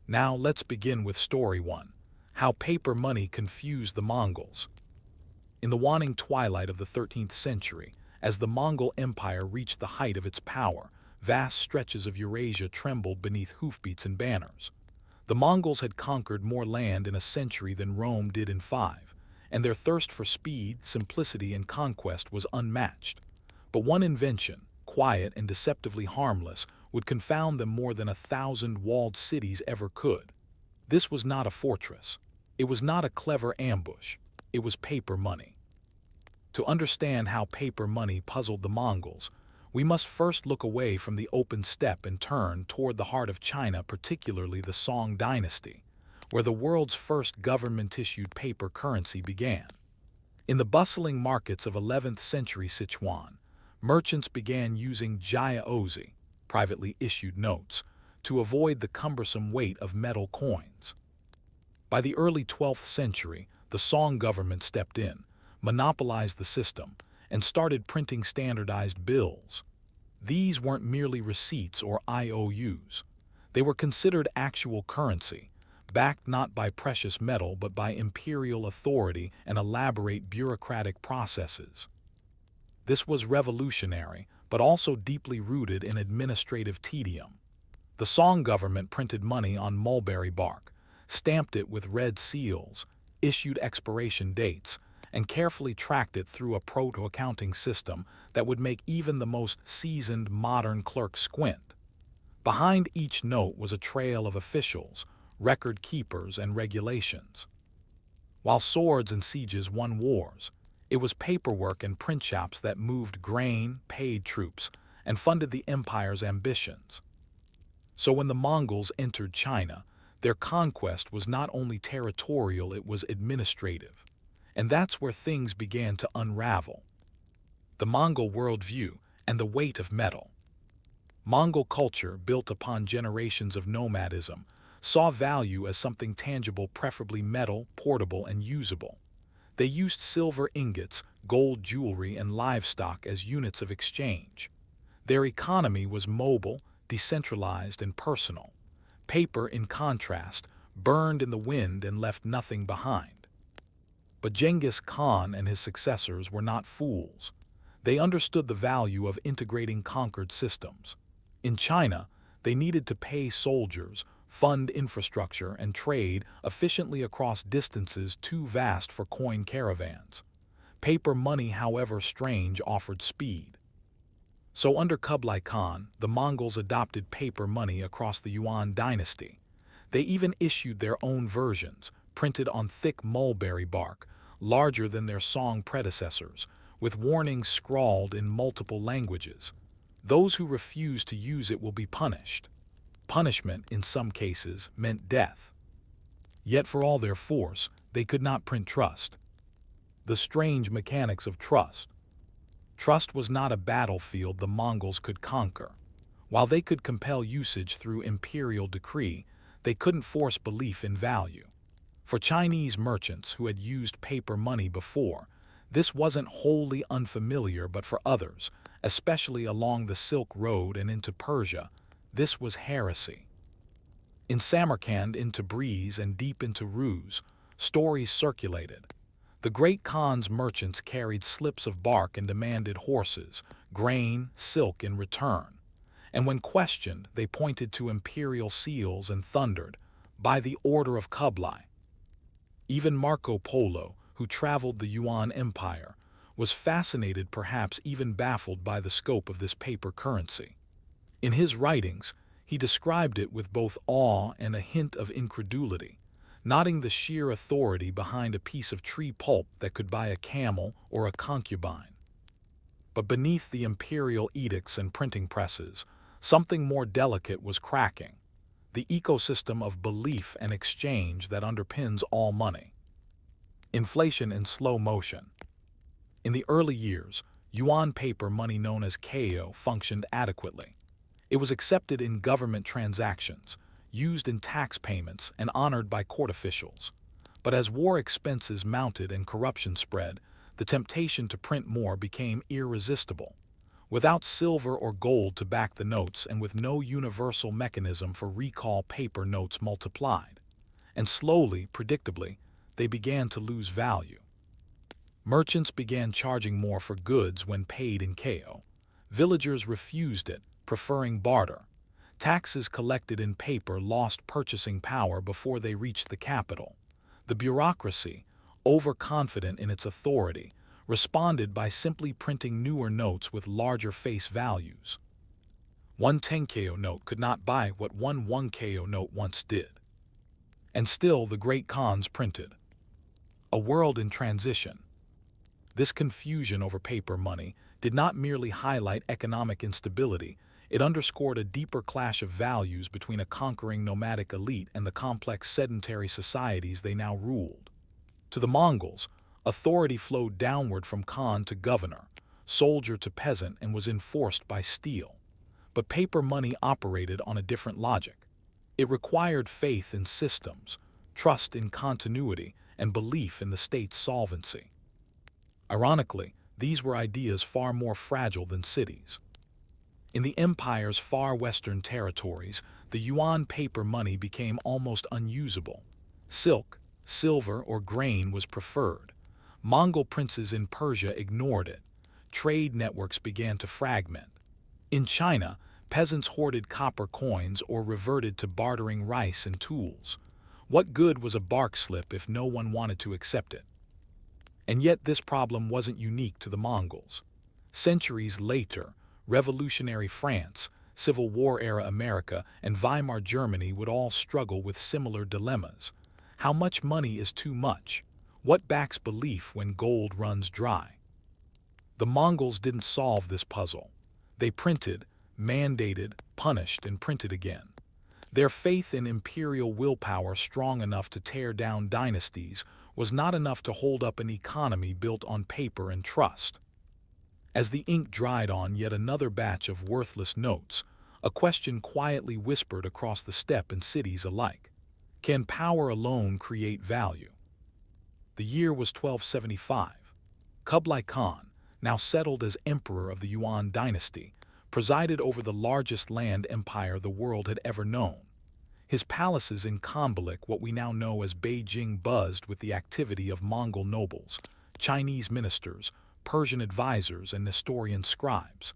Now let's begin with story 1. How paper money confused the Mongols. In the waning twilight of the 13th century, as the Mongol Empire reached the height of its power, vast stretches of Eurasia trembled beneath hoofbeats and banners. The Mongols had conquered more land in a century than Rome did in 5, and their thirst for speed, simplicity, and conquest was unmatched. But one invention, quiet and deceptively harmless, would confound them more than 1,000 walled cities ever could. This was not a fortress. It was not a clever ambush. It was paper money. To understand how paper money puzzled the Mongols, we must first look away from the open steppe and turn toward the heart of China, particularly the Song dynasty, where the world's first government-issued paper currency began. In the bustling markets of 11th century Sichuan, merchants began using jiaozi, privately issued notes, to avoid the cumbersome weight of metal coins. By the early 12th century, the Song government stepped in, monopolized the system, and started printing standardized bills. These weren't merely receipts or IOUs. They were considered actual currency, backed not by precious metal but by imperial authority and elaborate bureaucratic processes. This was revolutionary, but also deeply rooted in administrative tedium. The Song government printed money on mulberry bark, stamped it with red seals, issued expiration dates, and carefully tracked it through a proto-accounting system that would make even the most seasoned modern clerk squint. Behind each note was a trail of officials, record keepers, and regulations. While swords and sieges won wars, it was paperwork and print shops that moved grain, paid troops, and funded the empire's ambitions. So when the Mongols entered China, their conquest was not only territorial, it was administrative. And that's where things began to unravel. The Mongol worldview and the weight of metal. Mongol culture, built upon generations of nomadism, saw value as something tangible, preferably metal, portable, and usable. They used silver ingots, gold jewelry, and livestock as units of exchange. Their economy was mobile, decentralized, and personal. Paper, in contrast, burned in the wind and left nothing behind. But Genghis Khan and his successors were not fools. They understood the value of integrating conquered systems. In China, they needed to pay soldiers, fund infrastructure, and trade efficiently across distances too vast for coin caravans. Paper money, however strange, offered speed. So under Kublai Khan, the Mongols adopted paper money across the Yuan dynasty. They even issued their own versions, printed on thick mulberry bark, larger than their Song predecessors, with warnings scrawled in multiple languages. Those who refuse to use it will be punished. Punishment, in some cases, meant death. Yet for all their force, they could not print trust. The strange mechanics of trust. Trust was not a battlefield the Mongols could conquer. While they could compel usage through imperial decree, they couldn't force belief in value. For Chinese merchants who had used paper money before, this wasn't wholly unfamiliar, but for others, especially along the Silk Road and into Persia, this was heresy. In Samarkand, in Tabriz, and deep into Rus, stories circulated. The great Khan's merchants carried slips of bark and demanded horses, grain, silk in return. And when questioned, they pointed to imperial seals and thundered, "By the order of Kublai." Even Marco Polo, who traveled the Yuan Empire, was fascinated, perhaps even baffled by the scope of this paper currency. In his writings, he described it with both awe and a hint of incredulity, noting the sheer authority behind a piece of tree pulp that could buy a camel or a concubine. But beneath the imperial edicts and printing presses, something more delicate was cracking. The ecosystem of belief and exchange that underpins all money. Inflation in slow motion. In the early years, yuan paper money known as keo functioned adequately. It was accepted in government transactions, used in tax payments, and honored by court officials. But as war expenses mounted and corruption spread, the temptation to print more became irresistible. Without silver or gold to back the notes and with no universal mechanism for recall, paper notes multiplied. And slowly, predictably, they began to lose value. Merchants began charging more for goods when paid in KO. Villagers refused it, preferring barter. Taxes collected in paper lost purchasing power before they reached the capital. The bureaucracy, overconfident in its authority, responded by simply printing newer notes with larger face values. One 10 KO note could not buy what one 1 KO note once did. And still the great Khans printed. A world in transition. This confusion over paper money did not merely highlight economic instability, it underscored a deeper clash of values between a conquering nomadic elite and the complex sedentary societies they now ruled. To the Mongols, authority flowed downward from Khan to governor, soldier to peasant, and was enforced by steel. But paper money operated on a different logic. It required faith in systems, trust in continuity, and belief in the state's solvency. Ironically, these were ideas far more fragile than cities. In the empire's far western territories, the yuan paper money became almost unusable. Silk, silver, or grain was preferred. Mongol princes in Persia ignored it. Trade networks began to fragment. In China, peasants hoarded copper coins or reverted to bartering rice and tools. What good was a bark slip if no one wanted to accept it? And yet this problem wasn't unique to the Mongols. Centuries later, revolutionary France, Civil War-era America, and Weimar Germany would all struggle with similar dilemmas. How much money is too much? What backs belief when gold runs dry? The Mongols didn't solve this puzzle. They printed, mandated, punished, and printed again. Their faith in imperial willpower strong enough to tear down dynasties was not enough to hold up an economy built on paper and trust. As the ink dried on yet another batch of worthless notes, a question quietly whispered across the steppe and cities alike. Can power alone create value? The year was 1275. Kublai Khan, now settled as emperor of the Yuan dynasty, presided over the largest land empire the world had ever known. His palaces in Khanbalik, what we now know as Beijing, buzzed with the activity of Mongol nobles, Chinese ministers, Persian advisors, and Nestorian scribes.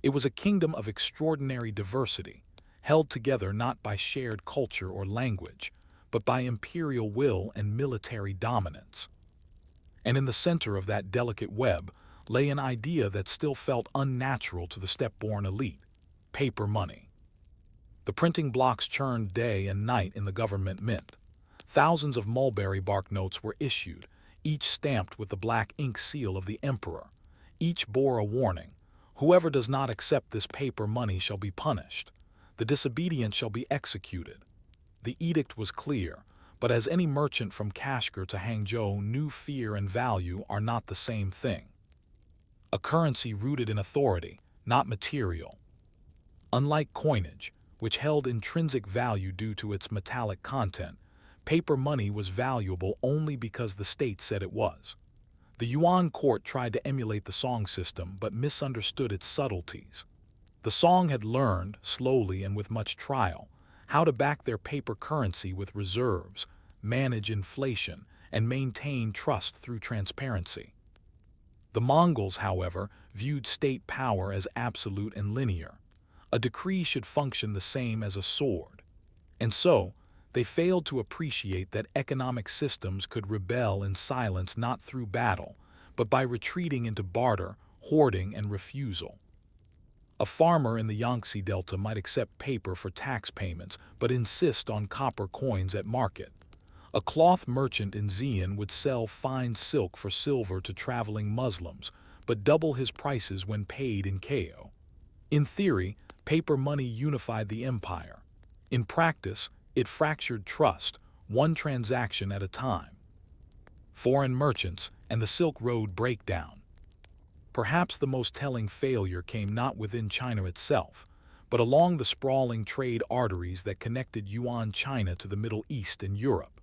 It was a kingdom of extraordinary diversity, held together not by shared culture or language, but by imperial will and military dominance. And in the center of that delicate web lay an idea that still felt unnatural to the steppe-born elite: paper money. The printing blocks churned day and night in the government mint. Thousands of mulberry bark notes were issued, each stamped with the black ink seal of the emperor. Each bore a warning: whoever does not accept this paper money shall be punished. The disobedient shall be executed. The edict was clear, but as any merchant from Kashgar to Hangzhou knew, fear and value are not the same thing. A currency rooted in authority, not material. Unlike coinage, which held intrinsic value due to its metallic content, paper money was valuable only because the state said it was. The Yuan court tried to emulate the Song system but misunderstood its subtleties. The Song had learned, slowly and with much trial, how to back their paper currency with reserves, manage inflation, and maintain trust through transparency. The Mongols, however, viewed state power as absolute and linear. A decree should function the same as a sword. And so, they failed to appreciate that economic systems could rebel in silence not through battle, but by retreating into barter, hoarding, and refusal. A farmer in the Yangtze Delta might accept paper for tax payments, but insist on copper coins at market. A cloth merchant in Xi'an would sell fine silk for silver to traveling Muslims, but double his prices when paid in KO. In theory, paper money unified the empire. In practice, it fractured trust, one transaction at a time. Foreign merchants and the Silk Road breakdown. Perhaps the most telling failure came not within China itself, but along the sprawling trade arteries that connected Yuan China to the Middle East and Europe.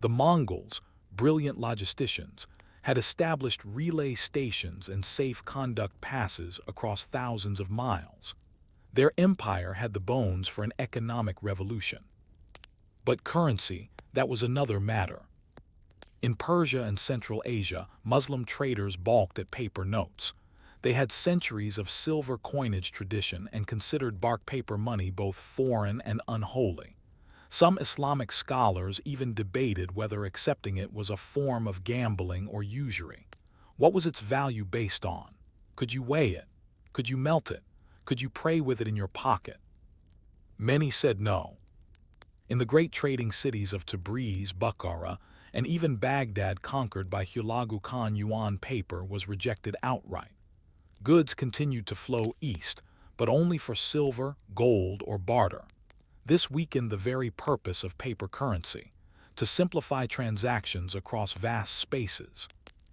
The Mongols, brilliant logisticians, had established relay stations and safe conduct passes across thousands of miles. Their empire had the bones for an economic revolution. But currency, that was another matter. In Persia and Central Asia, Muslim traders balked at paper notes. They had centuries of silver coinage tradition and considered bark paper money both foreign and unholy. Some Islamic scholars even debated whether accepting it was a form of gambling or usury. What was its value based on? Could you weigh it? Could you melt it? Could you pray with it in your pocket? Many said no. In the great trading cities of Tabriz, Bukhara, and even Baghdad conquered by Hulagu Khan, yuan paper was rejected outright. Goods continued to flow east, but only for silver, gold, or barter. This weakened the very purpose of paper currency, to simplify transactions across vast spaces.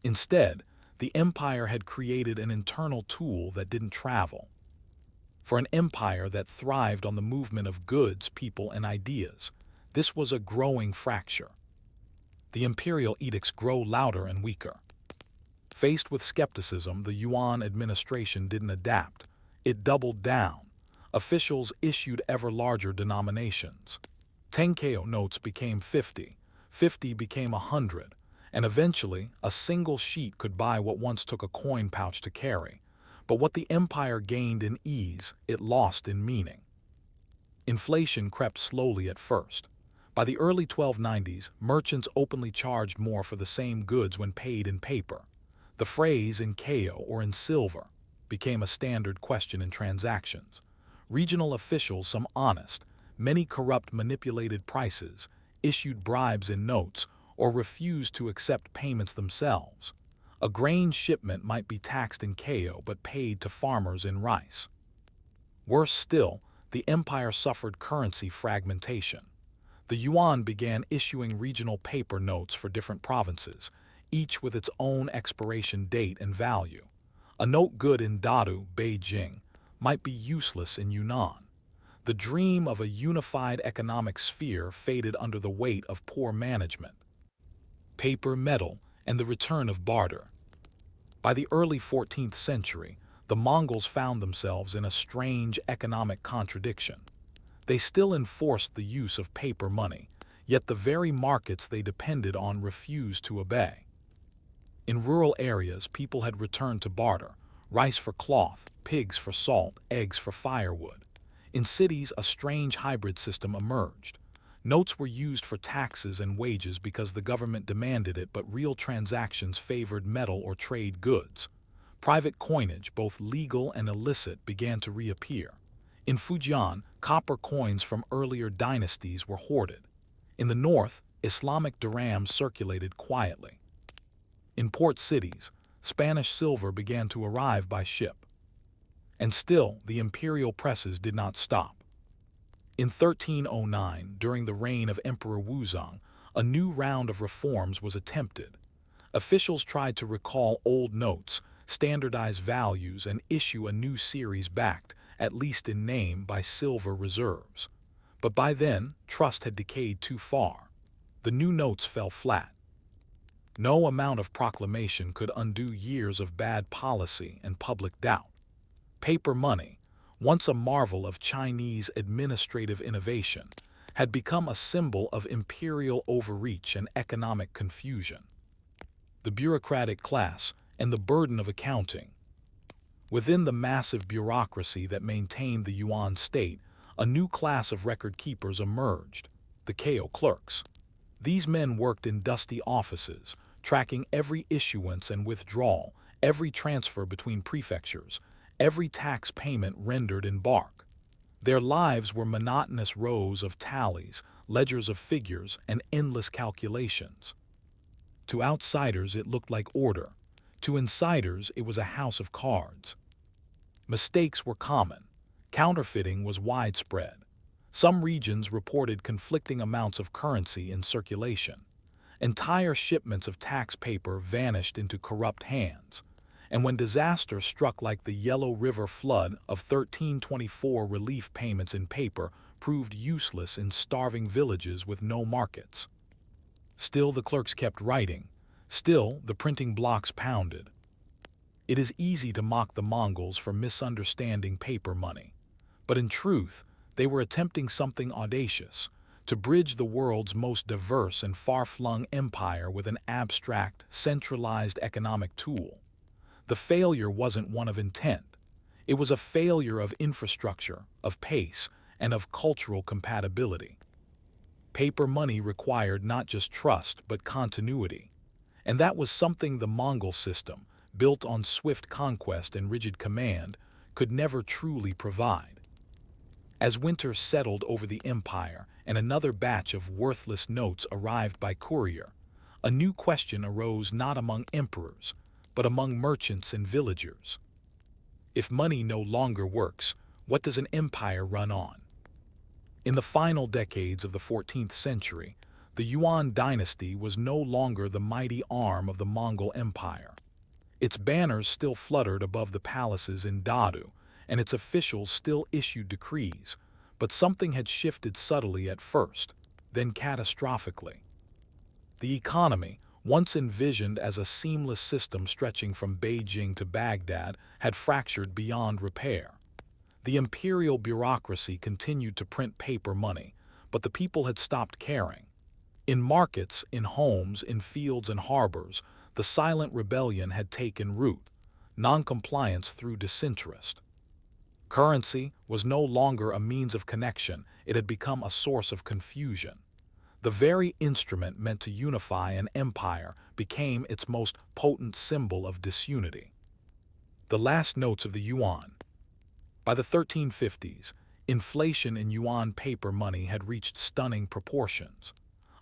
Instead, the empire had created an internal tool that didn't travel. For an empire that thrived on the movement of goods, people, and ideas, this was a growing fracture. The imperial edicts grow louder and weaker. Faced with skepticism, the Yuan administration didn't adapt. It doubled down. Officials issued ever larger denominations. Tenkeo notes became 50, 50 became 100, and eventually a single sheet could buy what once took a coin pouch to carry. But what the empire gained in ease, it lost in meaning. Inflation crept slowly at first. By the early 1290s, merchants openly charged more for the same goods when paid in paper. The phrase in keo or in silver became a standard question in transactions. Regional officials, some honest, many corrupt, manipulated prices, issued bribes in notes, or refused to accept payments themselves. A grain shipment might be taxed in keo but paid to farmers in rice. Worse still, the empire suffered currency fragmentation. The yuan began issuing regional paper notes for different provinces, each with its own expiration date and value. A note good in Dadu, Beijing, might be useless in Yunnan. The dream of a unified economic sphere faded under the weight of poor management. Paper, metal, and the return of barter. By the early 14th century, the Mongols found themselves in a strange economic contradiction. They still enforced the use of paper money, yet the very markets they depended on refused to obey. In rural areas, people had returned to barter, rice for cloth, pigs for salt, eggs for firewood. In cities, a strange hybrid system emerged. Notes were used for taxes and wages because the government demanded it, but real transactions favored metal or trade goods. Private coinage, both legal and illicit, began to reappear. In Fujian, copper coins from earlier dynasties were hoarded. In the north, Islamic dirhams circulated quietly. In port cities, Spanish silver began to arrive by ship. And still, the imperial presses did not stop. In 1309, during the reign of Emperor Wuzong, a new round of reforms was attempted. Officials tried to recall old notes, standardize values, and issue a new series backed, at least in name, by silver reserves. But by then, trust had decayed too far. The new notes fell flat. No amount of proclamation could undo years of bad policy and public doubt. Paper money, once a marvel of Chinese administrative innovation, had become a symbol of imperial overreach and economic confusion. The bureaucratic class and the burden of accounting. Within the massive bureaucracy that maintained the yuan state, a new class of record keepers emerged, the keo clerks. These men worked in dusty offices, tracking every issuance and withdrawal, every transfer between prefectures, every tax payment rendered in bark. Their lives were monotonous rows of tallies, ledgers of figures, and endless calculations. To outsiders, it looked like order. To insiders, it was a house of cards. Mistakes were common. Counterfeiting was widespread. Some regions reported conflicting amounts of currency in circulation. Entire shipments of tax paper vanished into corrupt hands. And when disaster struck, like the Yellow River flood of 1324, relief payments in paper proved useless in starving villages with no markets. Still, the clerks kept writing. Still, the printing blocks pounded. It is easy to mock the Mongols for misunderstanding paper money, but in truth, they were attempting something audacious: to bridge the world's most diverse and far-flung empire with an abstract, centralized economic tool. The failure wasn't one of intent. It was a failure of infrastructure, of pace, and of cultural compatibility. Paper money required not just trust, but continuity. And that was something the Mongol system, built on swift conquest and rigid command, could never truly provide. As winter settled over the empire and another batch of worthless notes arrived by courier, a new question arose not among emperors, but among merchants and villagers. If money no longer works, what does an empire run on? In the final decades of the 14th century, the Yuan dynasty was no longer the mighty arm of the Mongol Empire. Its banners still fluttered above the palaces in Dadu, and its officials still issued decrees, but something had shifted subtly at first, then catastrophically. The economy, once envisioned as a seamless system stretching from Beijing to Baghdad, had fractured beyond repair. The imperial bureaucracy continued to print paper money, but the people had stopped caring. In markets, in homes, in fields and harbors, the silent rebellion had taken root, non-compliance through disinterest. Currency was no longer a means of connection, it had become a source of confusion. The very instrument meant to unify an empire became its most potent symbol of disunity. The last notes of the yuan. By the 1350s, inflation in yuan paper money had reached stunning proportions.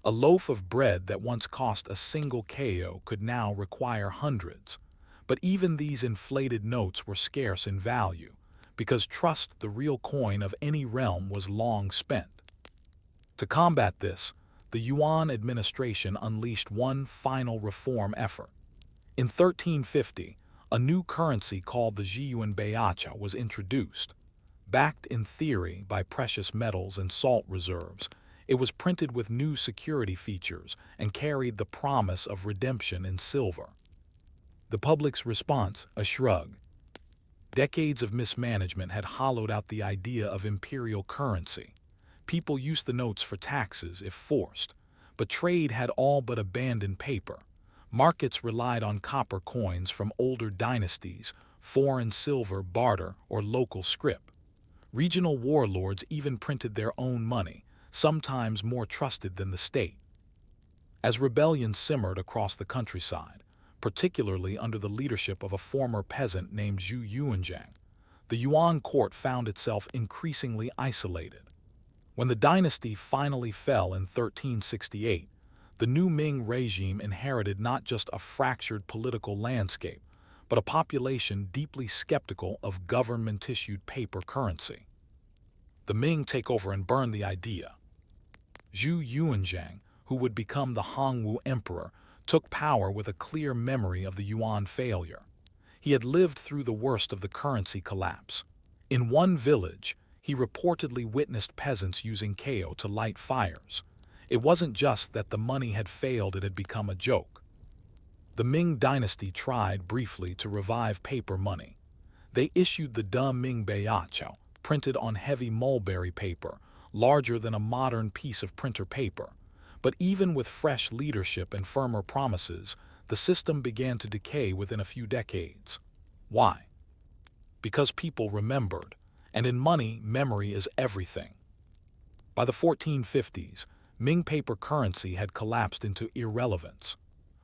A loaf of bread that once cost a single ko could now require hundreds. But even these inflated notes were scarce in value, because trust, the real coin of any realm, was long spent. To combat this, the Yuan administration unleashed one final reform effort. In 1350, a new currency called the Zhiyuan Baiacha was introduced. Backed in theory by precious metals and salt reserves, it was printed with new security features and carried the promise of redemption in silver. The public's response, a shrug. Decades of mismanagement had hollowed out the idea of imperial currency. People used the notes for taxes if forced, but trade had all but abandoned paper. Markets relied on copper coins from older dynasties, foreign silver barter, or local scrip. Regional warlords even printed their own money, sometimes more trusted than the state. As rebellion simmered across the countryside, particularly under the leadership of a former peasant named Zhu Yuanzhang, the Yuan court found itself increasingly isolated. When the dynasty finally fell in 1368, the new Ming regime inherited not just a fractured political landscape, but a population deeply skeptical of government-issued paper currency. The Ming take over and burn the idea. Zhu Yuanzhang, who would become the Hongwu emperor, took power with a clear memory of the yuan failure. He had lived through the worst of the currency collapse. In one village, he reportedly witnessed peasants using ko to light fires. It wasn't just that the money had failed, it had become a joke. The Ming dynasty tried briefly to revive paper money. They issued the De Ming Baiaqiao, printed on heavy mulberry paper, larger than a modern piece of printer paper. But even with fresh leadership and firmer promises, the system began to decay within a few decades. Why? Because people remembered, and in money, memory is everything. By the 1450s, Ming paper currency had collapsed into irrelevance.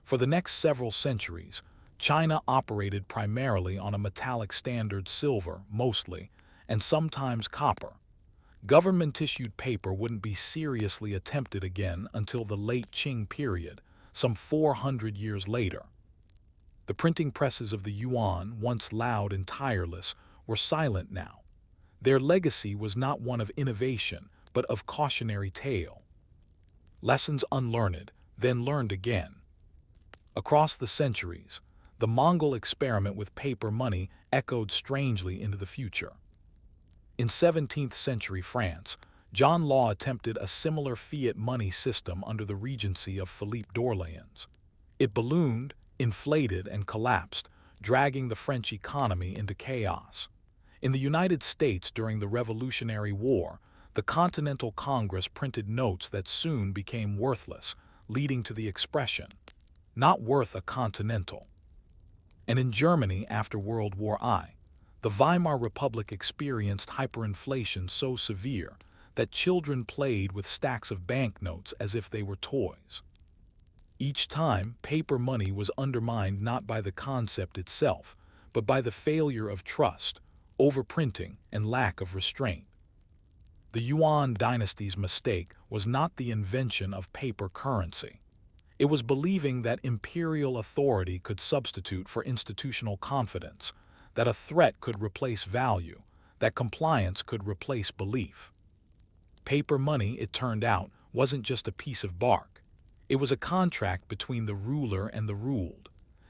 For the next several centuries, China operated primarily on a metallic standard, silver mostly, and sometimes copper. Government-issued paper wouldn't be seriously attempted again until the late Qing period, some 400 years later. The printing presses of the yuan, once loud and tireless, were silent now. Their legacy was not one of innovation, but of cautionary tale. Lessons unlearned, then learned again. Across the centuries, the Mongol experiment with paper money echoed strangely into the future. In 17th century France, John Law attempted a similar fiat money system under the regency of Philippe d'Orléans. It ballooned, inflated, and collapsed, dragging the French economy into chaos. In the United States during the Revolutionary War, the Continental Congress printed notes that soon became worthless, leading to the expression, "not worth a continental." And in Germany after World War I, the Weimar Republic experienced hyperinflation so severe that children played with stacks of banknotes as if they were toys. Each time, paper money was undermined not by the concept itself, but by the failure of trust, overprinting, and lack of restraint. The Yuan dynasty's mistake was not the invention of paper currency. It was believing that imperial authority could substitute for institutional confidence, that a threat could replace value, that compliance could replace belief. Paper money, it turned out, wasn't just a piece of bark. It was a contract between the ruler and the ruled.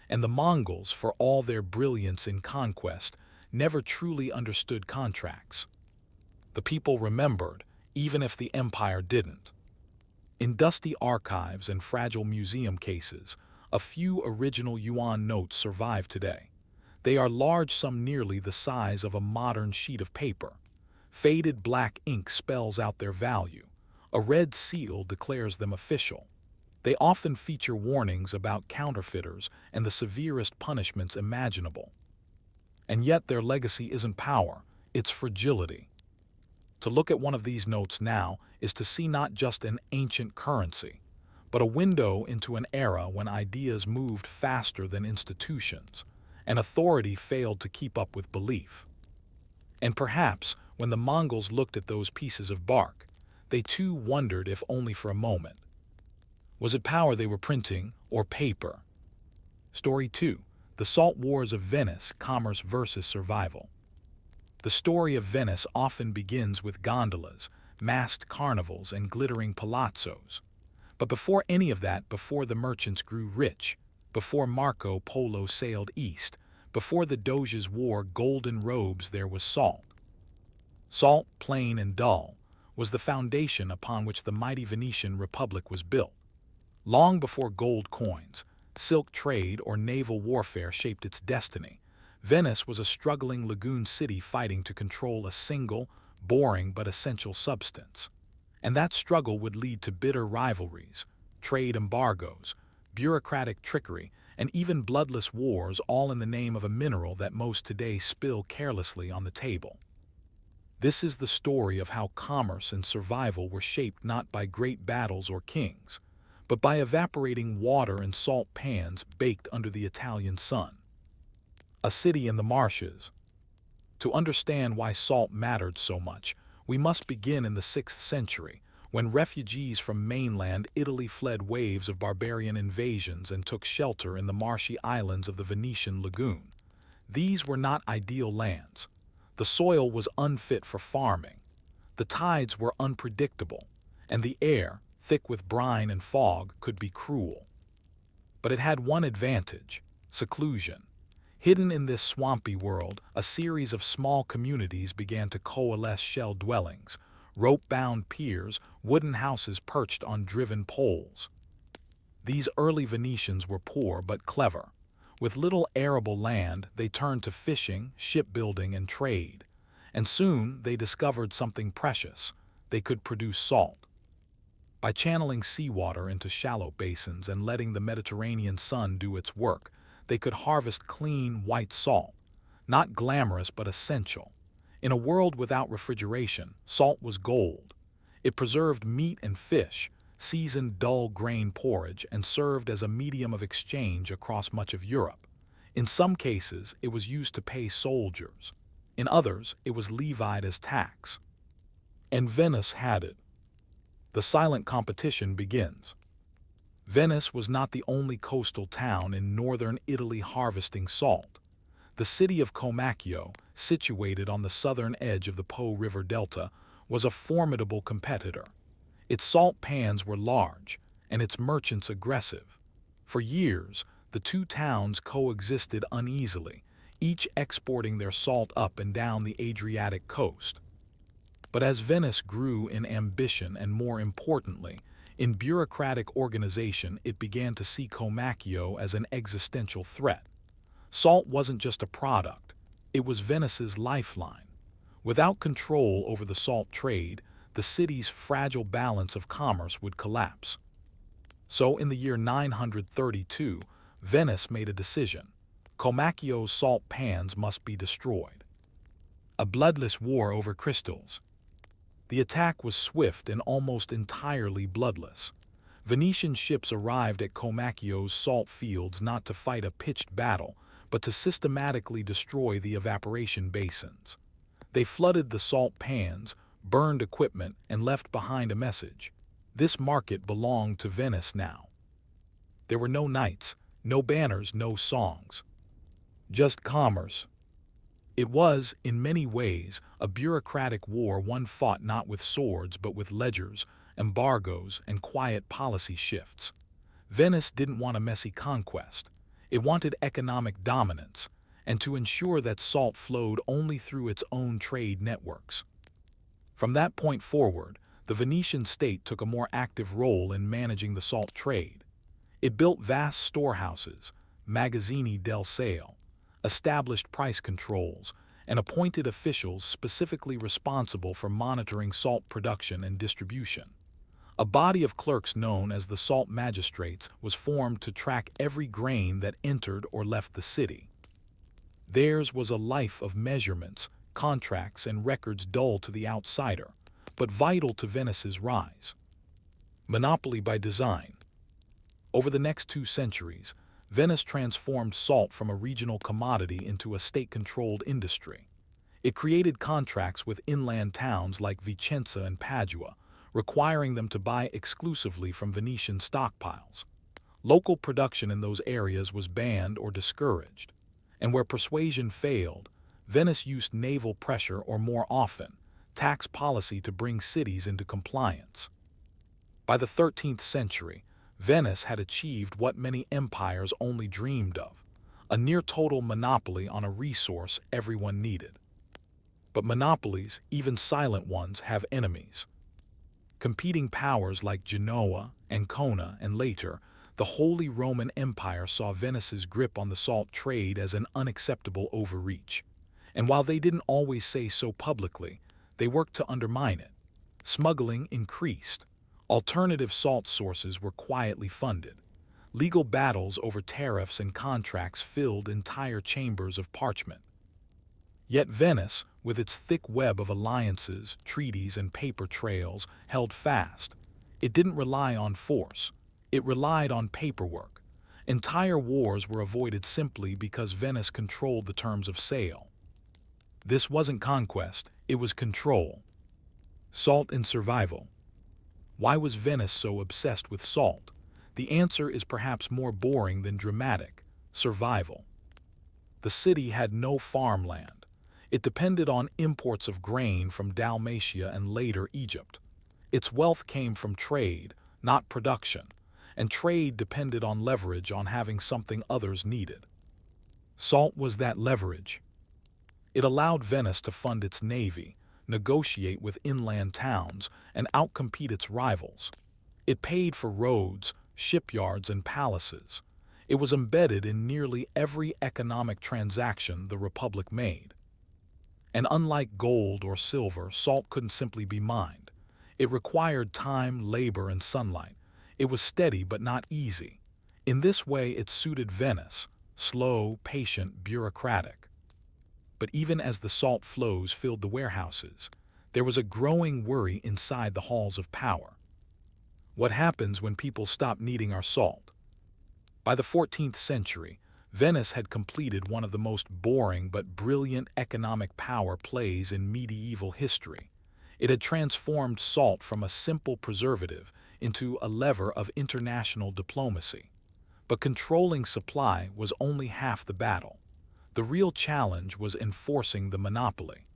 And the Mongols, for all their brilliance in conquest, never truly understood contracts. The people remembered, even if the empire didn't. In dusty archives and fragile museum cases, a few original yuan notes survive today. They are large, some nearly the size of a modern sheet of paper. Faded black ink spells out their value. A red seal declares them official. They often feature warnings about counterfeiters and the severest punishments imaginable. And yet their legacy isn't power, it's fragility. To look at one of these notes now is to see not just an ancient currency, but a window into an era when ideas moved faster than institutions, and authority failed to keep up with belief. And perhaps, when the Mongols looked at those pieces of bark, they too wondered, if only for a moment. Was it power they were printing, or paper? Story 2. The Salt Wars of Venice, Commerce versus Survival. The story of Venice often begins with gondolas, masked carnivals, and glittering palazzos. But before any of that, before the merchants grew rich, before Marco Polo sailed east, before the Doges wore golden robes, there was salt. Salt, plain and dull, was the foundation upon which the mighty Venetian Republic was built. Long before gold coins, silk trade, or naval warfare shaped its destiny, Venice was a struggling lagoon city fighting to control a single, boring but essential substance. And that struggle would lead to bitter rivalries, trade embargoes, bureaucratic trickery, and even bloodless wars, all in the name of a mineral that most today spill carelessly on the table. This is the story of how commerce and survival were shaped not by great battles or kings, but by evaporating water and salt pans baked under the Italian sun. A city in the marshes. To understand why salt mattered so much, we must begin in the 6th century, when refugees from mainland Italy fled waves of barbarian invasions and took shelter in the marshy islands of the Venetian lagoon. These were not ideal lands. The soil was unfit for farming. The tides were unpredictable, and the air, thick with brine and fog, could be cruel. But it had one advantage: seclusion. Hidden in this swampy world, a series of small communities began to coalesce: shell dwellings, rope-bound piers, wooden houses perched on driven poles. These early Venetians were poor but clever. With little arable land, they turned to fishing, shipbuilding, and trade. And soon they discovered something precious: they could produce salt. By channeling seawater into shallow basins and letting the Mediterranean sun do its work, they could harvest clean, white salt, not glamorous but essential. In a world without refrigeration, salt was gold. It preserved meat and fish, seasoned dull grain porridge, and served as a medium of exchange across much of Europe. In some cases, it was used to pay soldiers. In others, it was levied as tax. And Venice had it. The silent competition begins. Venice was not the only coastal town in northern Italy harvesting salt. The city of Comacchio, situated on the southern edge of the Po River Delta, was a formidable competitor. Its salt pans were large, and its merchants aggressive. For years, the two towns coexisted uneasily, each exporting their salt up and down the Adriatic coast. But as Venice grew in ambition and, more importantly, In bureaucratic organization, it began to see Comacchio as an existential threat. Salt wasn't just a product, it was Venice's lifeline. Without control over the salt trade, the city's fragile balance of commerce would collapse. So in the year 932, Venice made a decision. Comacchio's salt pans must be destroyed. A bloodless war over crystals. The attack was swift and almost entirely bloodless. Venetian ships arrived at Comacchio's salt fields not to fight a pitched battle, but to systematically destroy the evaporation basins. They flooded the salt pans, burned equipment, and left behind a message. This market belonged to Venice now. There were no knights, no banners, no songs. Just commerce. It was, in many ways, a bureaucratic war one fought not with swords but with ledgers, embargoes, and quiet policy shifts. Venice didn't want a messy conquest. It wanted economic dominance, and to ensure that salt flowed only through its own trade networks. From that point forward, the Venetian state took a more active role in managing the salt trade. It built vast storehouses, magazzini del sale, established price controls, and appointed officials specifically responsible for monitoring salt production and distribution. A body of clerks known as the salt magistrates was formed to track every grain that entered or left the city. Theirs was a life of measurements, contracts, and records dull to the outsider, but vital to Venice's rise. Monopoly by design. Over the next 2 centuries, Venice transformed salt from a regional commodity into a state-controlled industry. It created contracts with inland towns like Vicenza and Padua, requiring them to buy exclusively from Venetian stockpiles. Local production in those areas was banned or discouraged, and where persuasion failed, Venice used naval pressure or, more often, tax policy to bring cities into compliance. By the 13th century, Venice had achieved what many empires only dreamed of, a near-total monopoly on a resource everyone needed. But monopolies, even silent ones, have enemies. Competing powers like Genoa, Ancona, and later, the Holy Roman Empire saw Venice's grip on the salt trade as an unacceptable overreach. And while they didn't always say so publicly, they worked to undermine it. Smuggling increased. Alternative salt sources were quietly funded. Legal battles over tariffs and contracts filled entire chambers of parchment. Yet Venice, with its thick web of alliances, treaties, and paper trails, held fast. It didn't rely on force. It relied on paperwork. Entire wars were avoided simply because Venice controlled the terms of sale. This wasn't conquest, it was control. Salt and survival. Why was Venice so obsessed with salt? The answer is perhaps more boring than dramatic: survival. The city had no farmland. It depended on imports of grain from Dalmatia and later Egypt. Its wealth came from trade, not production, and trade depended on leverage, on having something others needed. Salt was that leverage. It allowed Venice to fund its navy, negotiate with inland towns, and outcompete its rivals. It paid for roads, shipyards, and palaces. It was embedded in nearly every economic transaction the Republic made. And unlike gold or silver, salt couldn't simply be mined. It required time, labor, and sunlight. It was steady but not easy. In this way, it suited Venice: slow, patient, bureaucratic. But even as the salt flows filled the warehouses, there was a growing worry inside the halls of power. What happens when people stop needing our salt? By the 14th century, Venice had completed one of the most boring but brilliant economic power plays in medieval history. It had transformed salt from a simple preservative into a lever of international diplomacy. But controlling supply was only half the battle. The real challenge was enforcing the monopoly.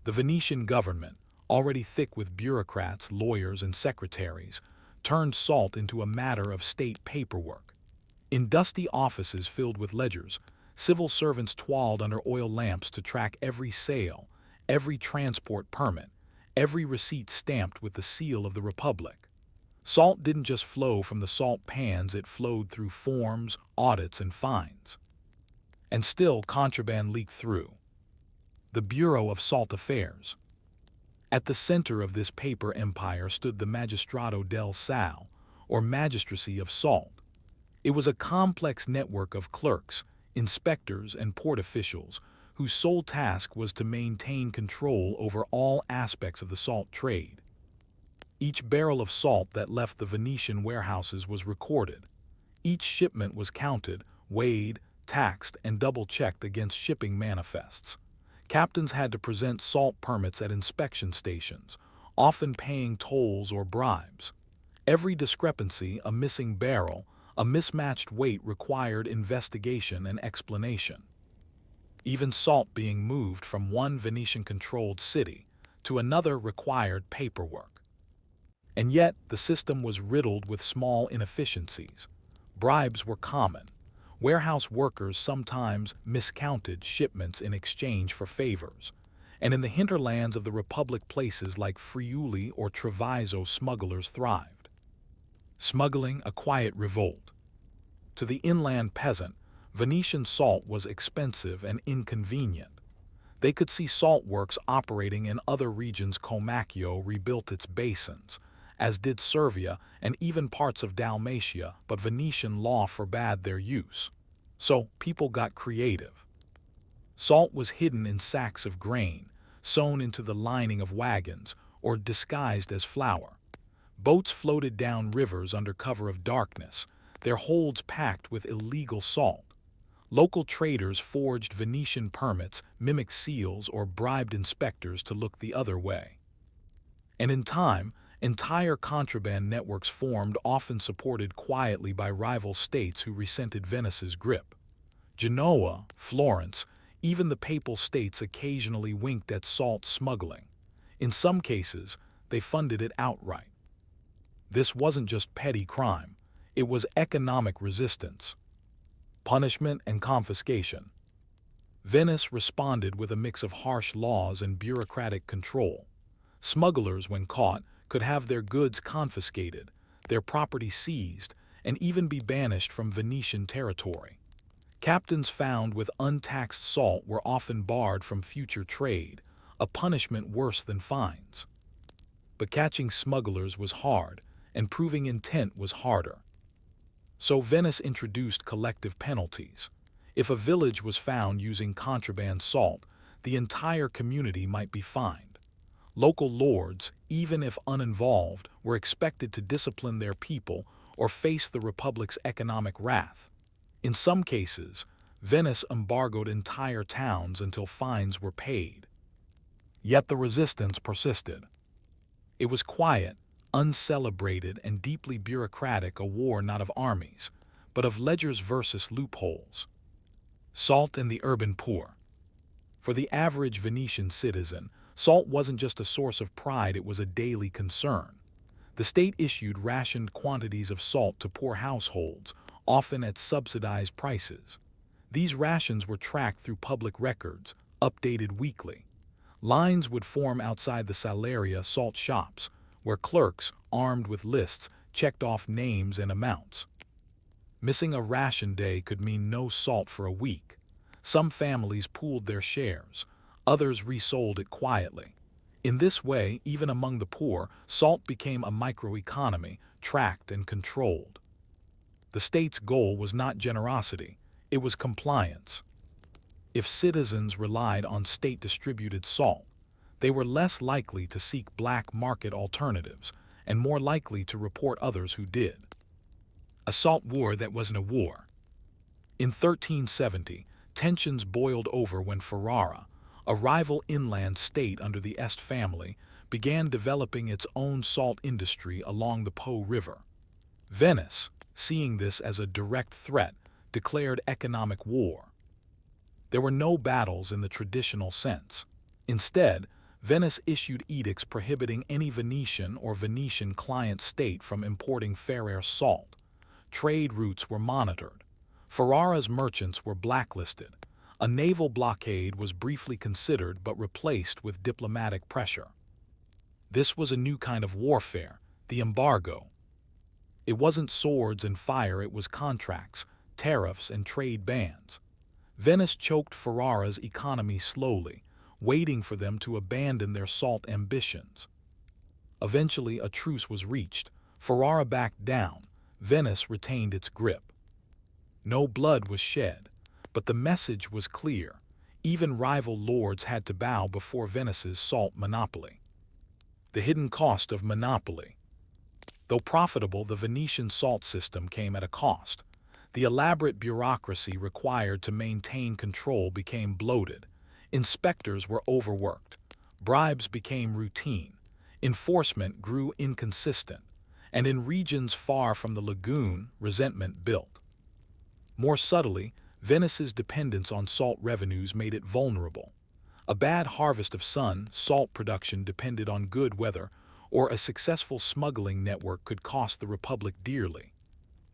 The Venetian government, already thick with bureaucrats, lawyers, and secretaries, turned salt into a matter of state paperwork. In dusty offices filled with ledgers, civil servants toiled under oil lamps to track every sale, every transport permit, every receipt stamped with the seal of the Republic. Salt didn't just flow from the salt pans, it flowed through forms, audits, and fines. And still contraband leaked through. The Bureau of Salt Affairs. At the center of this paper empire stood the Magistrato del Sal, or Magistracy of Salt. It was a complex network of clerks, inspectors, and port officials whose sole task was to maintain control over all aspects of the salt trade. Each barrel of salt that left the Venetian warehouses was recorded. Each shipment was counted, weighed, taxed, and double-checked against shipping manifests. Captains had to present salt permits at inspection stations, often paying tolls or bribes. Every discrepancy, a missing barrel, a mismatched weight required investigation and explanation. Even salt being moved from one Venetian-controlled city to another required paperwork. And yet, the system was riddled with small inefficiencies. Bribes were common. Warehouse workers sometimes miscounted shipments in exchange for favors. And in the hinterlands of the Republic, places like Friuli or Treviso, smugglers thrived. Smuggling, a quiet revolt. To the inland peasant, Venetian salt was expensive and inconvenient. They could see salt works operating in other regions. Comacchio rebuilt its basins, as did Servia and even parts of Dalmatia, but Venetian law forbade their use. So people got creative. Salt was hidden in sacks of grain, sewn into the lining of wagons, or disguised as flour. Boats floated down rivers under cover of darkness, their holds packed with illegal salt. Local traders forged Venetian permits, mimicked seals, or bribed inspectors to look the other way. And in time, entire contraband networks formed, often supported quietly by rival states who resented Venice's grip. Genoa, Florence, even the Papal States occasionally winked at salt smuggling. In some cases, they funded it outright. This wasn't just petty crime, it was economic resistance. Punishment and confiscation. Venice responded with a mix of harsh laws and bureaucratic control. Smugglers, when caught, could have their goods confiscated, their property seized, and even be banished from Venetian territory. Captains found with untaxed salt were often barred from future trade, a punishment worse than fines. But catching smugglers was hard, and proving intent was harder. So Venice introduced collective penalties. If a village was found using contraband salt, the entire community might be fined. Local lords, even if uninvolved, were expected to discipline their people or face the Republic's economic wrath. In some cases, Venice embargoed entire towns until fines were paid. Yet the resistance persisted. It was quiet, uncelebrated, and deeply bureaucratic, a war not of armies, but of ledgers versus loopholes. Salt and the urban poor. For the average Venetian citizen, salt wasn't just a source of pride, it was a daily concern. The state issued rationed quantities of salt to poor households, often at subsidized prices. These rations were tracked through public records, updated weekly. Lines would form outside the Salaria salt shops, where clerks, armed with lists, checked off names and amounts. Missing a ration day could mean no salt for a week. Some families pooled their shares, others resold it quietly. In this way, even among the poor, salt became a microeconomy, tracked and controlled. The state's goal was not generosity, it was compliance. If citizens relied on state-distributed salt, they were less likely to seek black market alternatives and more likely to report others who did. A salt war that wasn't a war. In 1370, tensions boiled over when Ferrara, a rival inland state under the Este family, began developing its own salt industry along the Po River. Venice, seeing this as a direct threat, declared economic war. There were no battles in the traditional sense. Instead, Venice issued edicts prohibiting any Venetian or Venetian client state from importing Ferrara salt. Trade routes were monitored. Ferrara's merchants were blacklisted. A naval blockade was briefly considered but replaced with diplomatic pressure. This was a new kind of warfare, the embargo. It wasn't swords and fire, it was contracts, tariffs, and trade bans. Venice choked Ferrara's economy slowly, waiting for them to abandon their salt ambitions. Eventually, a truce was reached. Ferrara backed down. Venice retained its grip. No blood was shed, but the message was clear. Even rival lords had to bow before Venice's salt monopoly. The hidden cost of monopoly. Though profitable, the Venetian salt system came at a cost. The elaborate bureaucracy required to maintain control became bloated. Inspectors were overworked. Bribes became routine. Enforcement grew inconsistent. And in regions far from the lagoon, resentment built. More subtly, Venice's dependence on salt revenues made it vulnerable. A bad harvest of salt production depended on good weather, or a successful smuggling network could cost the Republic dearly.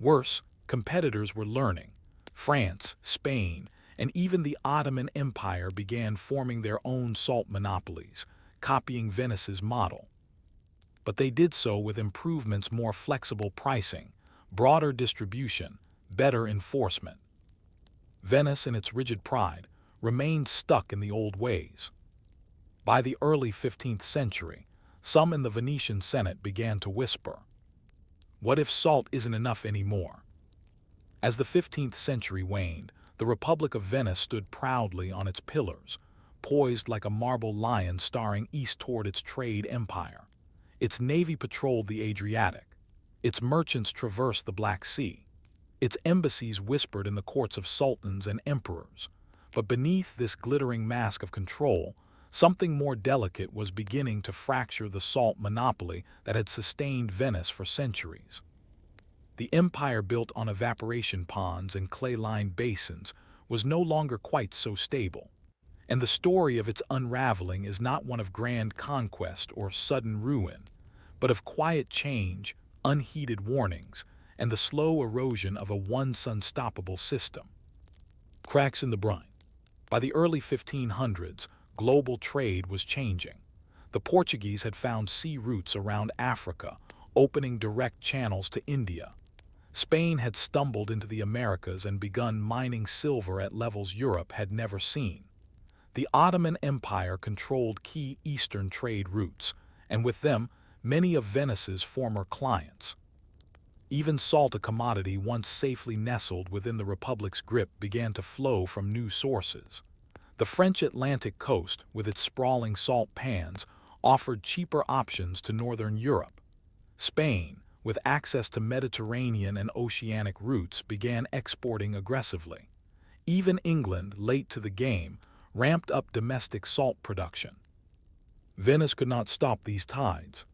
Worse, competitors were learning. France, Spain, and even the Ottoman Empire began forming their own salt monopolies, copying Venice's model. But they did so with improvements: more flexible pricing, broader distribution, better enforcement. Venice, in its rigid pride, remained stuck in the old ways. By the early 15th century, some in the Venetian Senate began to whisper, "What if salt isn't enough anymore?" As the 15th century waned, the Republic of Venice stood proudly on its pillars, poised like a marble lion staring east toward its trade empire. Its navy patrolled the Adriatic. Its merchants traversed the Black Sea. Its embassies whispered in the courts of sultans and emperors. But beneath this glittering mask of control, something more delicate was beginning to fracture the salt monopoly that had sustained Venice for centuries. The empire, built on evaporation ponds and clay-lined basins, was no longer quite so stable. And the story of its unraveling is not one of grand conquest or sudden ruin, but of quiet change, unheeded warnings, and the slow erosion of a once unstoppable system. Cracks in the brine. By the early 1500s, global trade was changing. The Portuguese had found sea routes around Africa, opening direct channels to India. Spain had stumbled into the Americas and begun mining silver at levels Europe had never seen. The Ottoman Empire controlled key eastern trade routes, and with them, many of Venice's former clients. Even salt, a commodity once safely nestled within the Republic's grip, began to flow from new sources. The French Atlantic coast, with its sprawling salt pans, offered cheaper options to northern Europe. Spain, with access to Mediterranean and oceanic routes, began exporting aggressively. Even England, late to the game, ramped up domestic salt production. Venice could not stop these tides.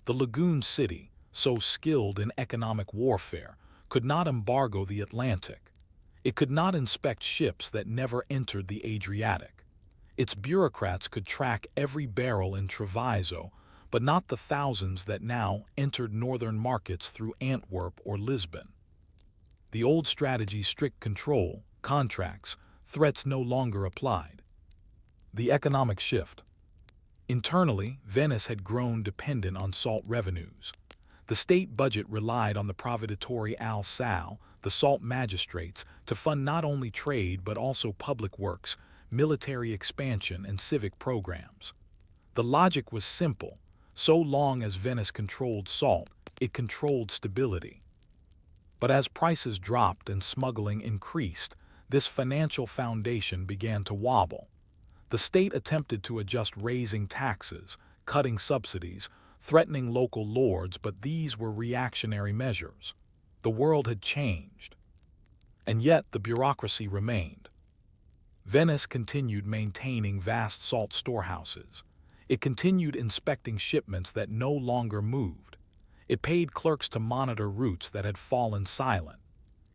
The lagoon city, so skilled in economic warfare, could not embargo the Atlantic. It could not inspect ships that never entered the Adriatic. Its bureaucrats could track every barrel in Treviso, but not the thousands that now entered northern markets through Antwerp or Lisbon. The old strategy, strict control, contracts, threats, no longer applied. The economic shift. Internally, Venice had grown dependent on salt revenues. The state budget relied on the Provveditory al Sal, the salt magistrates, to fund not only trade but also public works, military expansion, and civic programs. The logic was simple: so long as Venice controlled salt, it controlled stability. But as prices dropped and smuggling increased, this financial foundation began to wobble. The state attempted to adjust, raising taxes, cutting subsidies, threatening local lords, but these were reactionary measures. The world had changed. And yet the bureaucracy remained. Venice continued maintaining vast salt storehouses. It continued inspecting shipments that no longer moved. It paid clerks to monitor routes that had fallen silent.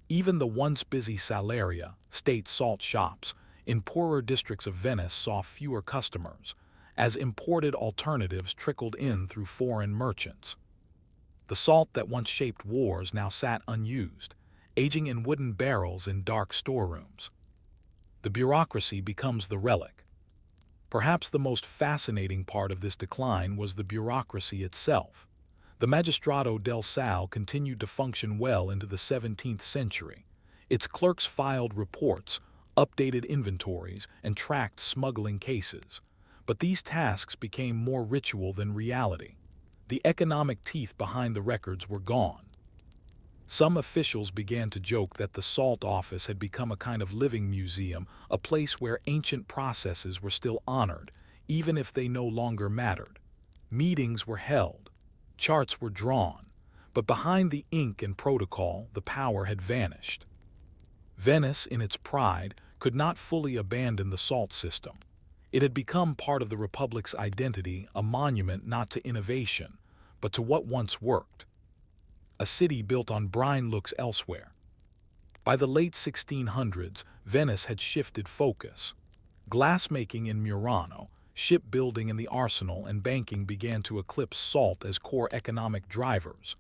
Even the once busy Salaria, state salt shops, in poorer districts of Venice saw fewer customers, as imported alternatives trickled in through foreign merchants. The salt that once shaped wars now sat unused, aging in wooden barrels in dark storerooms. The bureaucracy becomes the relic. Perhaps the most fascinating part of this decline was the bureaucracy itself. The Magistrado del Sal continued to function well into the 17th century. Its clerks filed reports, updated inventories, and tracked smuggling cases. But these tasks became more ritual than reality. The economic teeth behind the records were gone. Some officials began to joke that the Salt Office had become a kind of living museum, a place where ancient processes were still honored, even if they no longer mattered. Meetings were held, charts were drawn, but behind the ink and protocol, the power had vanished. Venice, in its pride, could not fully abandon the salt system. It had become part of the Republic's identity, a monument not to innovation, but to what once worked. A city built on brine looks elsewhere. By the late 1600s, Venice had shifted focus. Glassmaking in Murano, shipbuilding in the arsenal, and banking began to eclipse salt as core economic drivers.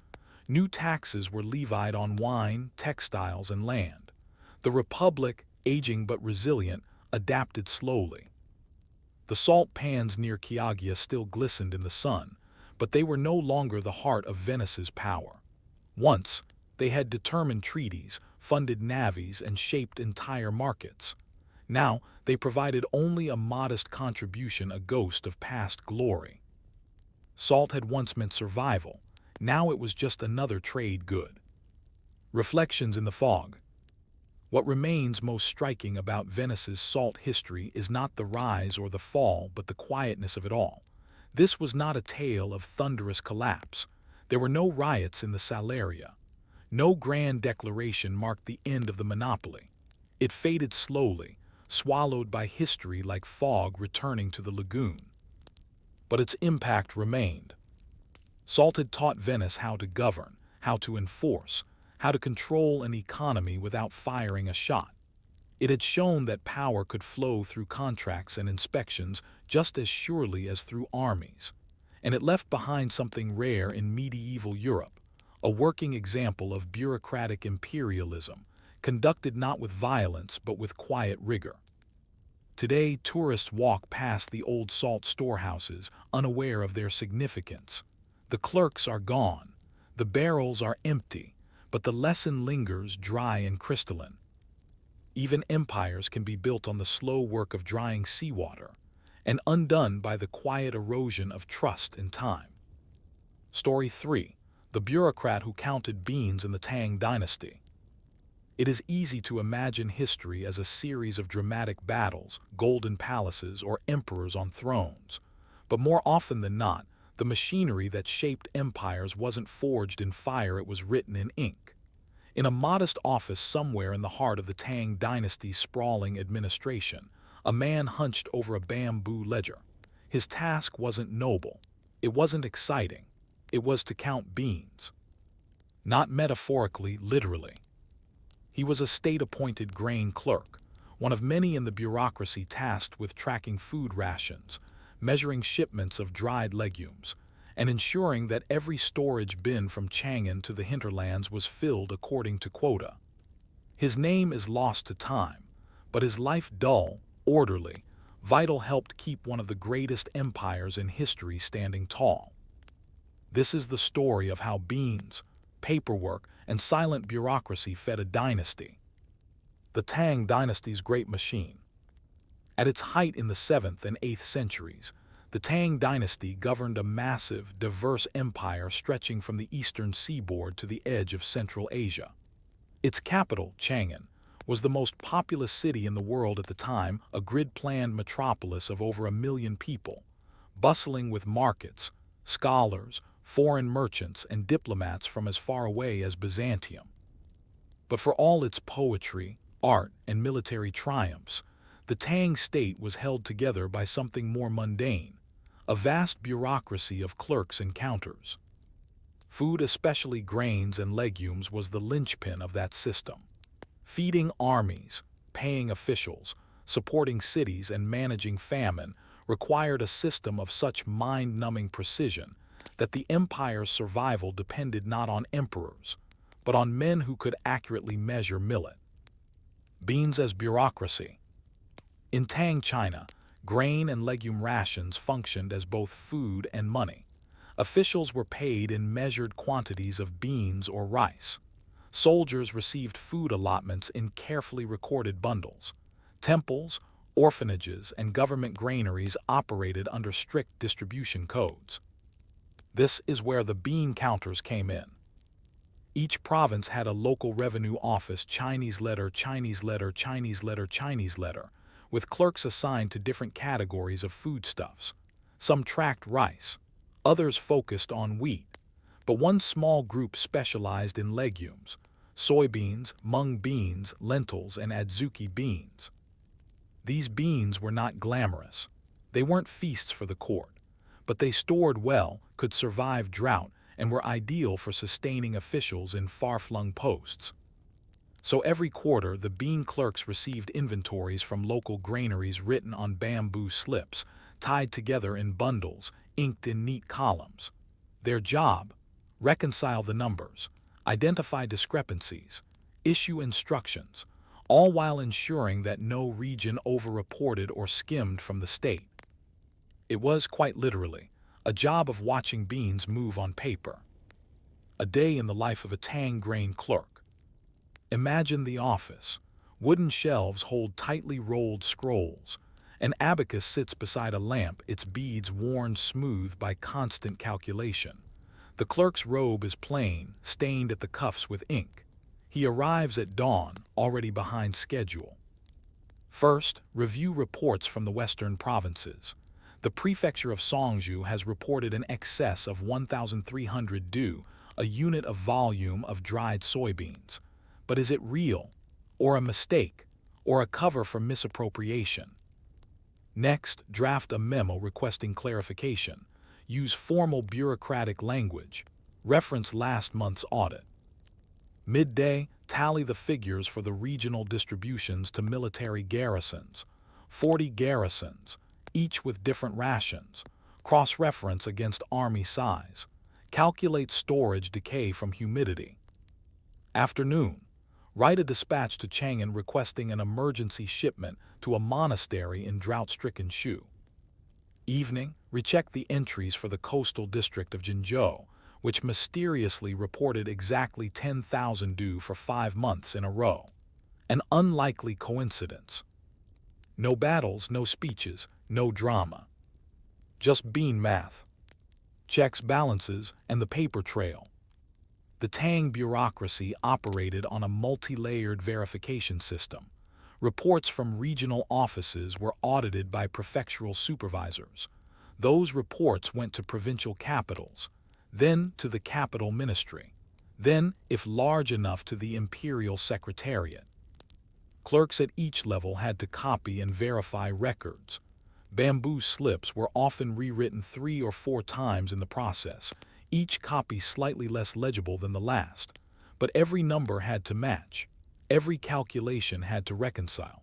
New taxes were levied on wine, textiles, and land. The Republic, aging but resilient, adapted slowly. The salt pans near Chioggia still glistened in the sun, but they were no longer the heart of Venice's power. Once, they had determined treaties, funded navies, and shaped entire markets. Now, they provided only a modest contribution, a ghost of past glory. Salt had once meant survival. Now it was just another trade good. Reflections in the fog. What remains most striking about Venice's salt history is not the rise or the fall, but the quietness of it all. This was not a tale of thunderous collapse. There were no riots in the Salaria. No grand declaration marked the end of the monopoly. It faded slowly, swallowed by history like fog returning to the lagoon. But its impact remained. Salt had taught Venice how to govern, how to enforce, how to control an economy without firing a shot. It had shown that power could flow through contracts and inspections just as surely as through armies. And it left behind something rare in medieval Europe, a working example of bureaucratic imperialism, conducted not with violence but with quiet rigor. Today, tourists walk past the old salt storehouses, unaware of their significance. The clerks are gone, the barrels are empty, but the lesson lingers dry and crystalline. Even empires can be built on the slow work of drying seawater, and undone by the quiet erosion of trust and time. Story 3. The bureaucrat who counted beans in the Tang dynasty. It is easy to imagine history as a series of dramatic battles, golden palaces, or emperors on thrones. But more often than not, the machinery that shaped empires wasn't forged in fire, it was written in ink. In a modest office somewhere in the heart of the Tang dynasty's sprawling administration, a man hunched over a bamboo ledger. His task wasn't noble. It wasn't exciting. It was to count beans. Not metaphorically, literally. He was a state-appointed grain clerk, one of many in the bureaucracy tasked with tracking food rations, measuring shipments of dried legumes, and ensuring that every storage bin from Chang'an to the hinterlands was filled according to quota. His name is lost to time, but his life, dull, orderly, vital, helped keep one of the greatest empires in history standing tall. This is the story of how beans, paperwork, and silent bureaucracy fed a dynasty. The Tang dynasty's great machine. At its height in the 7th and 8th centuries, the Tang dynasty governed a massive, diverse empire stretching from the eastern seaboard to the edge of Central Asia. Its capital, Chang'an, was the most populous city in the world at the time, a grid-planned metropolis of over 1 million people, bustling with markets, scholars, foreign merchants, and diplomats from as far away as Byzantium. But for all its poetry, art, and military triumphs, the Tang state was held together by something more mundane, a vast bureaucracy of clerks and counters. Food, especially grains and legumes, was the linchpin of that system. Feeding armies, paying officials, supporting cities, and managing famine required a system of such mind-numbing precision that the empire's survival depended not on emperors, but on men who could accurately measure millet. Beans as bureaucracy. In Tang China, grain and legume rations functioned as both food and money. Officials were paid in measured quantities of beans or rice. Soldiers received food allotments in carefully recorded bundles. Temples, orphanages, and government granaries operated under strict distribution codes. This is where the bean counters came in. Each province had a local revenue office, Chinese letter, Chinese letter, Chinese letter, Chinese letter, with clerks assigned to different categories of foodstuffs. Some tracked rice, others focused on wheat, but one small group specialized in legumes, soybeans, mung beans, lentils, and adzuki beans. These beans were not glamorous. They weren't feasts for the court, but they stored well, could survive drought, and were ideal for sustaining officials in far-flung posts. So every quarter, the bean clerks received inventories from local granaries written on bamboo slips, tied together in bundles, inked in neat columns. Their job: reconcile the numbers, identify discrepancies, issue instructions, all while ensuring that no region overreported or skimmed from the state. It was, quite literally, a job of watching beans move on paper. A day in the life of a Tang grain clerk. Imagine the office. Wooden shelves hold tightly rolled scrolls. An abacus sits beside a lamp, its beads worn smooth by constant calculation. The clerk's robe is plain, stained at the cuffs with ink. He arrives at dawn, already behind schedule. First, review reports from the western provinces. The prefecture of Songzhou has reported an excess of 1,300 du, a unit of volume of dried soybeans. But is it real, or a mistake, or a cover for misappropriation? Next, draft a memo requesting clarification. Use formal bureaucratic language. Reference last month's audit. Midday, tally the figures for the regional distributions to military garrisons. 40 garrisons, each with different rations. Cross-reference against army size. Calculate storage decay from humidity. Afternoon, write a dispatch to Chang'an requesting an emergency shipment to a monastery in drought-stricken Shu. Evening, recheck the entries for the coastal district of Jinzhou, which mysteriously reported exactly 10,000 du for 5 months in a row. An unlikely coincidence. No battles, no speeches, no drama. Just bean math. Checks, balances, and the paper trail. The Tang bureaucracy operated on a multi-layered verification system. Reports from regional offices were audited by prefectural supervisors. Those reports went to provincial capitals, then to the capital ministry, then, if large enough, to the imperial secretariat. Clerks at each level had to copy and verify records. Bamboo slips were often rewritten 3 or 4 times in the process, each copy slightly less legible than the last. But every number had to match. Every calculation had to reconcile.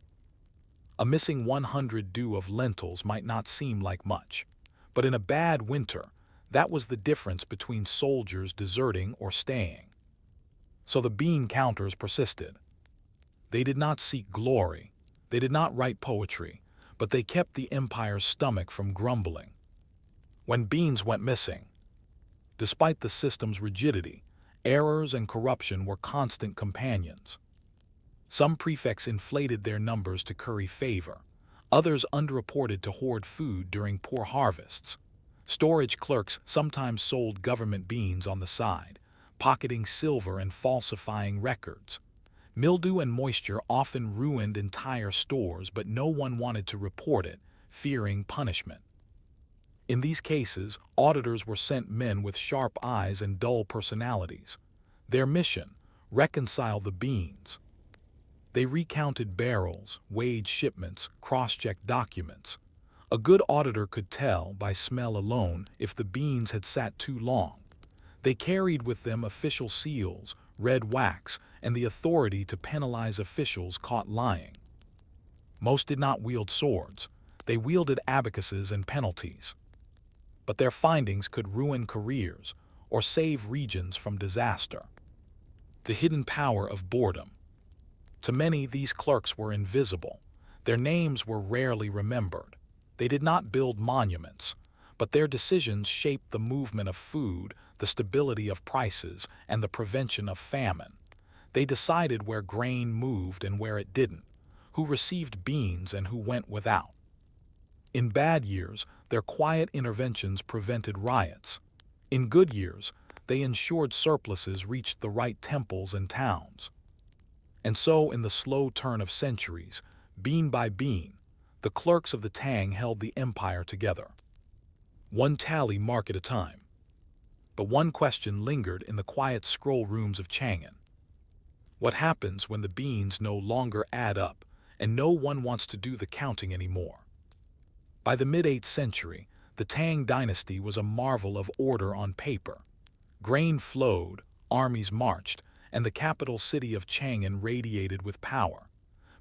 A missing 100 du of lentils might not seem like much, but in a bad winter, that was the difference between soldiers deserting or staying. So the bean counters persisted. They did not seek glory, they did not write poetry, but they kept the empire's stomach from grumbling. When beans went missing, despite the system's rigidity, errors and corruption were constant companions. Some prefects inflated their numbers to curry favor. Others underreported to hoard food during poor harvests. Storage clerks sometimes sold government beans on the side, pocketing silver and falsifying records. Mildew and moisture often ruined entire stores, but no one wanted to report it, fearing punishment. In these cases, auditors were sent men with sharp eyes and dull personalities. Their mission: reconcile the beans. They recounted barrels, weighed shipments, cross-checked documents. A good auditor could tell, by smell alone, if the beans had sat too long. They carried with them official seals, red wax, and the authority to penalize officials caught lying. Most did not wield swords. They wielded abacuses and penalties. But their findings could ruin careers or save regions from disaster. The hidden power of boredom. To many, these clerks were invisible. Their names were rarely remembered. They did not build monuments, but their decisions shaped the movement of food, the stability of prices, and the prevention of famine. They decided where grain moved and where it didn't, who received beans and who went without. In bad years, their quiet interventions prevented riots. In good years, they ensured surpluses reached the right temples and towns. And so, in the slow turn of centuries, bean by bean, the clerks of the Tang held the empire together. One tally mark at a time. But one question lingered in the quiet scroll rooms of Chang'an. What happens when the beans no longer add up and no one wants to do the counting anymore? By the mid-8th century, the Tang dynasty was a marvel of order on paper. Grain flowed, armies marched, and the capital city of Chang'an radiated with power.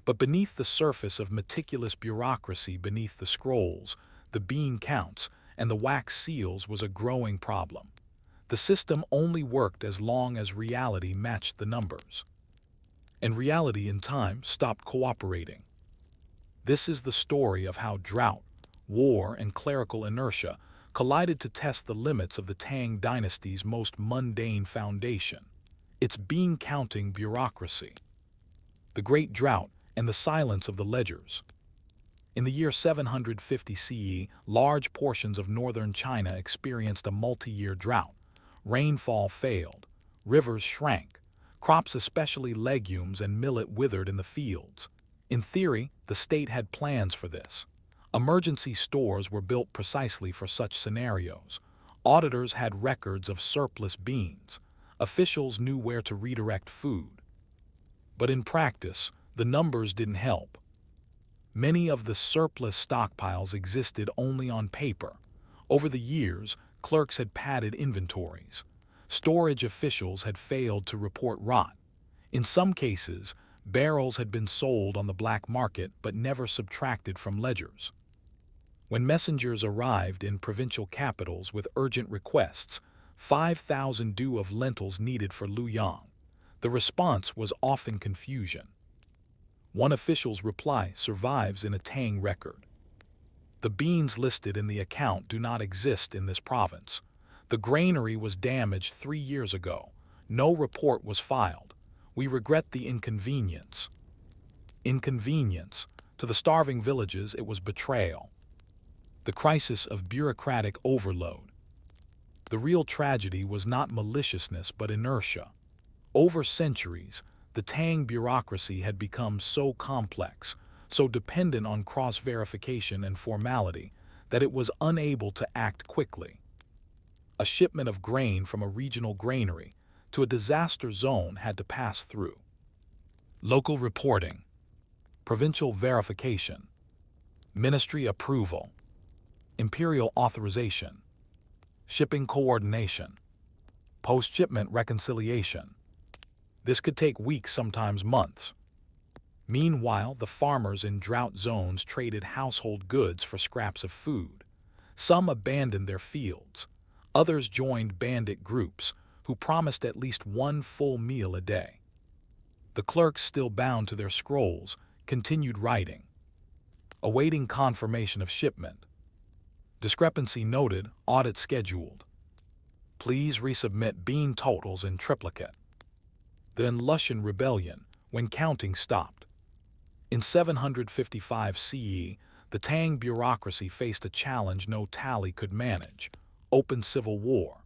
But beneath the surface of meticulous bureaucracy, beneath the scrolls, the bean counts, and the wax seals was a growing problem. The system only worked as long as reality matched the numbers. And reality in time stopped cooperating. This is the story of how drought, war, and clerical inertia collided to test the limits of the Tang dynasty's most mundane foundation, its bean-counting bureaucracy. The Great Drought and the silence of the ledgers. In the year 750 CE, large portions of northern China experienced a multi-year drought. Rainfall failed, rivers shrank, crops, especially legumes and millet, withered in the fields. In theory, the state had plans for this. Emergency stores were built precisely for such scenarios. Auditors had records of surplus beans. Officials knew where to redirect food. But in practice, the numbers didn't help. Many of the surplus stockpiles existed only on paper. Over the years, clerks had padded inventories. Storage officials had failed to report rot. In some cases, barrels had been sold on the black market but never subtracted from ledgers. When messengers arrived in provincial capitals with urgent requests, 5,000 due of lentils needed for Luoyang, the response was often confusion. One official's reply survives in a Tang record. The beans listed in the account do not exist in this province. The granary was damaged 3 years ago. No report was filed. We regret the inconvenience. Inconvenience. To the starving villages, it was betrayal. The crisis of bureaucratic overload. The real tragedy was not maliciousness but inertia. Over centuries, the Tang bureaucracy had become so complex, so dependent on cross-verification and formality, that it was unable to act quickly. A shipment of grain from a regional granary to a disaster zone had to pass through local reporting, provincial verification, ministry approval, imperial authorization, shipping coordination, post-shipment reconciliation. This could take weeks, sometimes months. Meanwhile, the farmers in drought zones traded household goods for scraps of food. Some abandoned their fields. Others joined bandit groups who promised at least one full meal a day. The clerks, still bound to their scrolls, continued writing, awaiting confirmation of shipment. Discrepancy noted, audit scheduled. Please resubmit bean totals in triplicate. Then Lushan rebellion, when counting stopped. In 755 CE, the Tang bureaucracy faced a challenge no tally could manage: open civil war.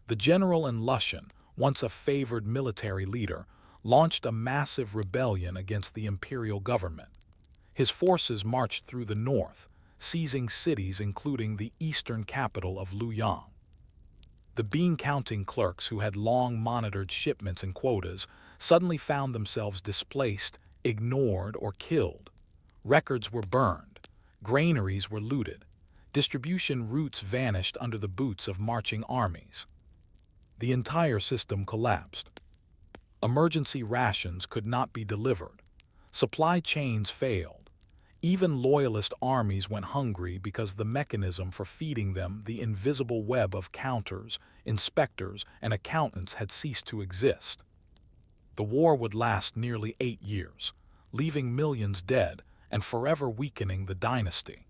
The general in Lushan, once a favored military leader, launched a massive rebellion against the imperial government. His forces marched through the north, seizing cities including the eastern capital of Luoyang. The bean-counting clerks who had long monitored shipments and quotas suddenly found themselves displaced, ignored, or killed. Records were burned. Granaries were looted. Distribution routes vanished under the boots of marching armies. The entire system collapsed. Emergency rations could not be delivered. Supply chains failed. Even loyalist armies went hungry because the mechanism for feeding them, the invisible web of counters, inspectors, and accountants, had ceased to exist. The war would last nearly 8 years, leaving millions dead and forever weakening the dynasty.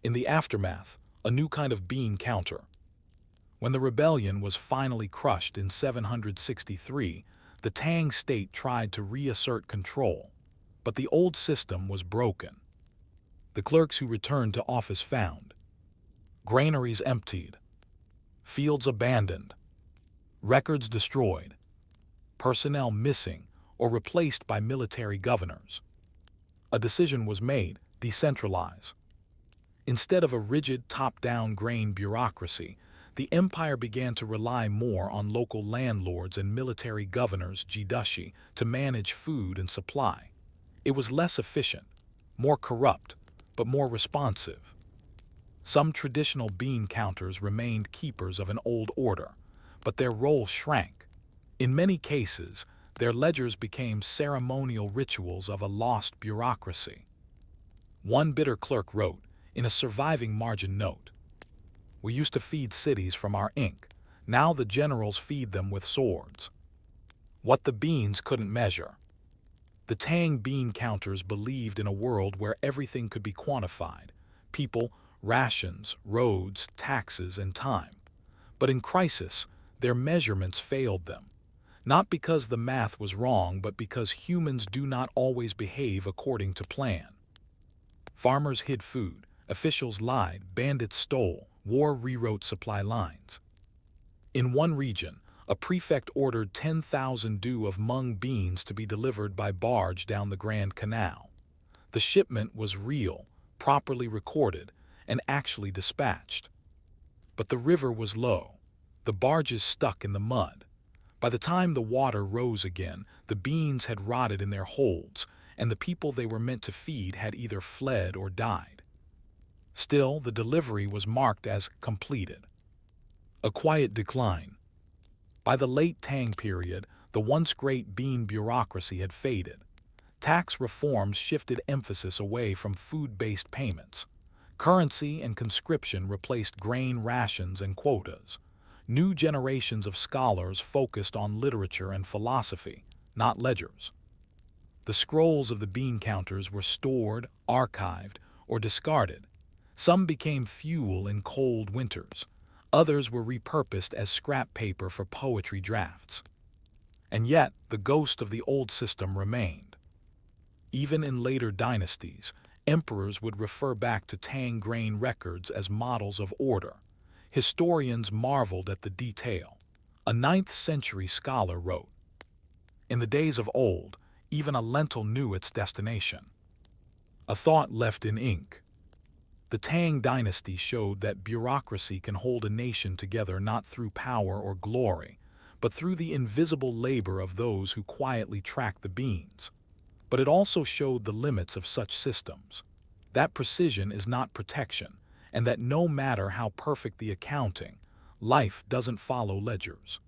In the aftermath, a new kind of bean counter. When the rebellion was finally crushed in 763, the Tang state tried to reassert control, but the old system was broken. The clerks who returned to office found granaries emptied, fields abandoned, records destroyed, personnel missing or replaced by military governors. A decision was made: decentralize. Instead of a rigid top-down grain bureaucracy, the empire began to rely more on local landlords and military governors jidushi to manage food and supply. It was less efficient, more corrupt, but more responsive. Some traditional bean counters remained keepers of an old order, but their role shrank. In many cases, their ledgers became ceremonial rituals of a lost bureaucracy. One bitter clerk wrote, in a surviving margin note, "We used to feed cities from our ink. Now the generals feed them with swords." What the beans couldn't measure. The Tang bean counters believed in a world where everything could be quantified: people, rations, roads, taxes, and time. But in crisis, their measurements failed them. Not because the math was wrong, but because humans do not always behave according to plan. Farmers hid food, officials lied, bandits stole, war rewrote supply lines. In one region, a prefect ordered 10,000 due of mung beans to be delivered by barge down the Grand Canal. The shipment was real, properly recorded, and actually dispatched. But the river was low. The barges stuck in the mud. By the time the water rose again, the beans had rotted in their holds, and the people they were meant to feed had either fled or died. Still, the delivery was marked as completed. A quiet decline. By the late Tang period, the once great bean bureaucracy had faded. Tax reforms shifted emphasis away from food-based payments. Currency and conscription replaced grain rations and quotas. New generations of scholars focused on literature and philosophy, not ledgers. The scrolls of the bean counters were stored, archived, or discarded. Some became fuel in cold winters. Others were repurposed as scrap paper for poetry drafts. And yet, the ghost of the old system remained. Even in later dynasties, emperors would refer back to Tang grain records as models of order. Historians marveled at the detail. A 9th century scholar wrote, "In the days of old, even a lentil knew its destination." A thought left in ink. The Tang dynasty showed that bureaucracy can hold a nation together not through power or glory, but through the invisible labor of those who quietly track the beans. But it also showed the limits of such systems. That precision is not protection, and that no matter how perfect the accounting, life doesn't follow ledgers.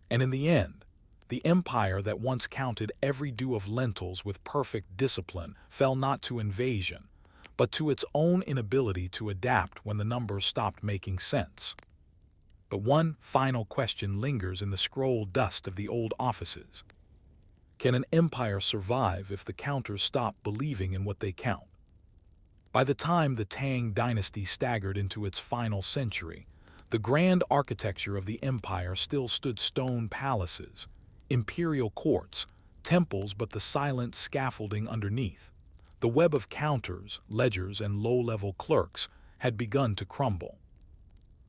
And in the end, the empire that once counted every dew of lentils with perfect discipline fell not to invasion, but to its own inability to adapt when the numbers stopped making sense. But one final question lingers in the scroll dust of the old offices. Can an empire survive if the counters stop believing in what they count? By the time the Tang dynasty staggered into its final century, the grand architecture of the empire still stood: stone palaces, imperial courts, temples, but the silent scaffolding underneath. The web of counters, ledgers, and low-level clerks had begun to crumble.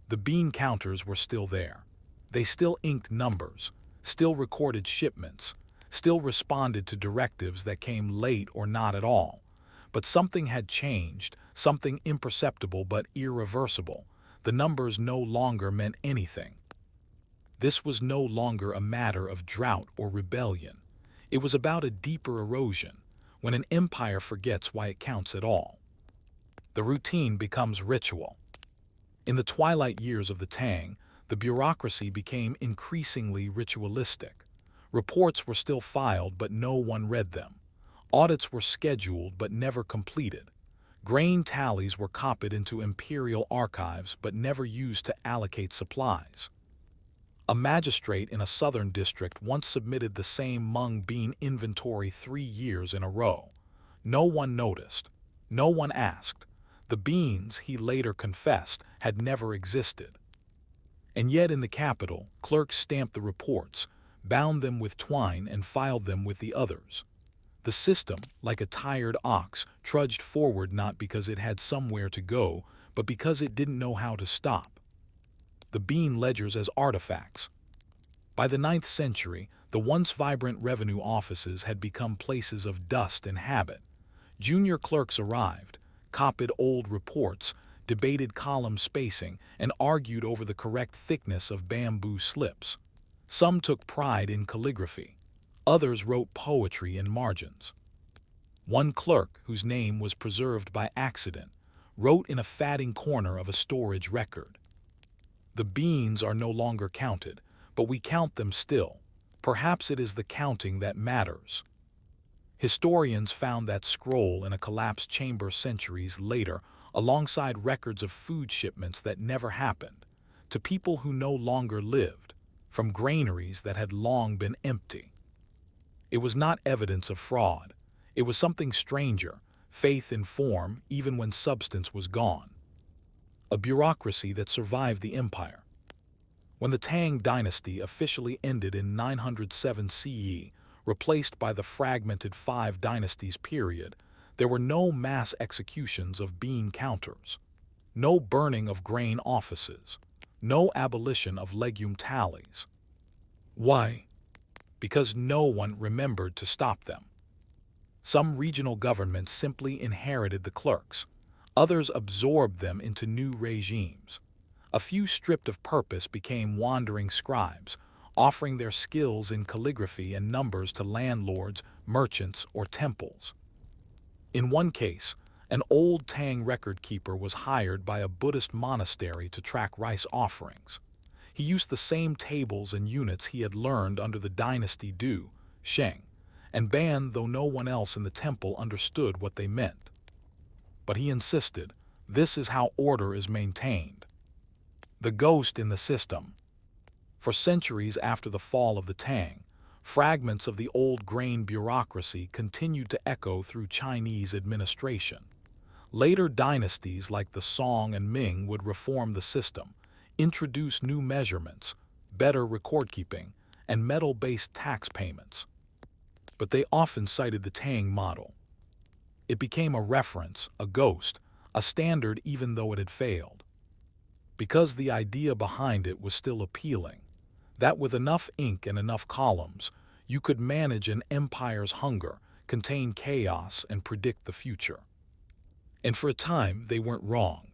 The bean counters were still there. They still inked numbers, still recorded shipments, still responded to directives that came late or not at all. But something had changed, something imperceptible but irreversible. The numbers no longer meant anything. This was no longer a matter of drought or rebellion. It was about a deeper erosion, when an empire forgets why it counts at all. The routine becomes ritual. In the twilight years of the Tang, the bureaucracy became increasingly ritualistic. Reports were still filed, but no one read them. Audits were scheduled but never completed. Grain tallies were copied into imperial archives but never used to allocate supplies. A magistrate in a southern district once submitted the same mung bean inventory 3 years in a row. No one noticed. No one asked. The beans, he later confessed, had never existed. And yet in the capital, clerks stamped the reports, bound them with twine, and filed them with the others. The system, like a tired ox, trudged forward not because it had somewhere to go, but because it didn't know how to stop. The bean ledgers as artifacts. By the 9th century, the once vibrant revenue offices had become places of dust and habit. Junior clerks arrived, copied old reports, debated column spacing, and argued over the correct thickness of bamboo slips. Some took pride in calligraphy. Others wrote poetry in margins. One clerk, whose name was preserved by accident, wrote in a fatting corner of a storage record, "The beans are no longer counted, but we count them still. Perhaps it is the counting that matters." Historians found that scroll in a collapsed chamber centuries later, alongside records of food shipments that never happened, to people who no longer lived, from granaries that had long been empty. It was not evidence of fraud. It was something stranger, faith in form even when substance was gone. A bureaucracy that survived the empire. When the Tang dynasty officially ended in 907 CE, replaced by the fragmented Five Dynasties period, there were no mass executions of bean counters, no burning of grain offices, no abolition of legume tallies. Why? Because no one remembered to stop them. Some regional governments simply inherited the clerks. Others absorbed them into new regimes. A few stripped of purpose became wandering scribes, offering their skills in calligraphy and numbers to landlords, merchants, or temples. In one case, an old Tang record keeper was hired by a Buddhist monastery to track rice offerings. He used the same tables and units he had learned under the dynasty Du, Sheng, and banned though no one else in the temple understood what they meant. But he insisted, this is how order is maintained. The ghost in the system. For centuries after the fall of the Tang, fragments of the old grain bureaucracy continued to echo through Chinese administration. Later dynasties like the Song and Ming would reform the system, introduce new measurements, better record-keeping, and metal-based tax payments. But they often cited the Tang model. It became a reference, a ghost, a standard even though it had failed. Because the idea behind it was still appealing, that with enough ink and enough columns, you could manage an empire's hunger, contain chaos, and predict the future. And for a time, they weren't wrong.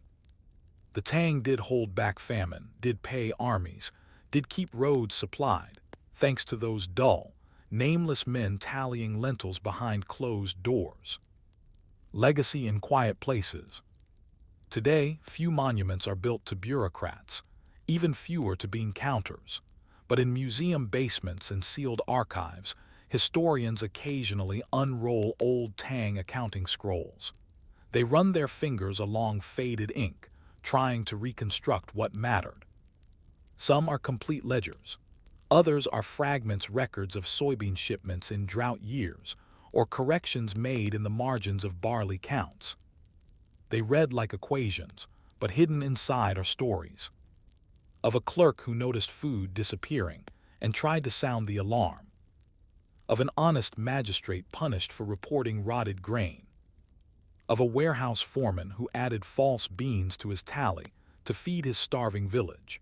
The Tang did hold back famine, did pay armies, did keep roads supplied, thanks to those dull, nameless men tallying lentils behind closed doors. Legacy in quiet places. Today, few monuments are built to bureaucrats, even fewer to bean counters. But in museum basements and sealed archives, historians occasionally unroll old Tang accounting scrolls. They run their fingers along faded ink, trying to reconstruct what mattered. Some are complete ledgers. Others are fragments, records of soybean shipments in drought years, or corrections made in the margins of barley counts. They read like equations, but hidden inside are stories. Of a clerk who noticed food disappearing and tried to sound the alarm. Of an honest magistrate punished for reporting rotted grain. Of a warehouse foreman who added false beans to his tally to feed his starving village.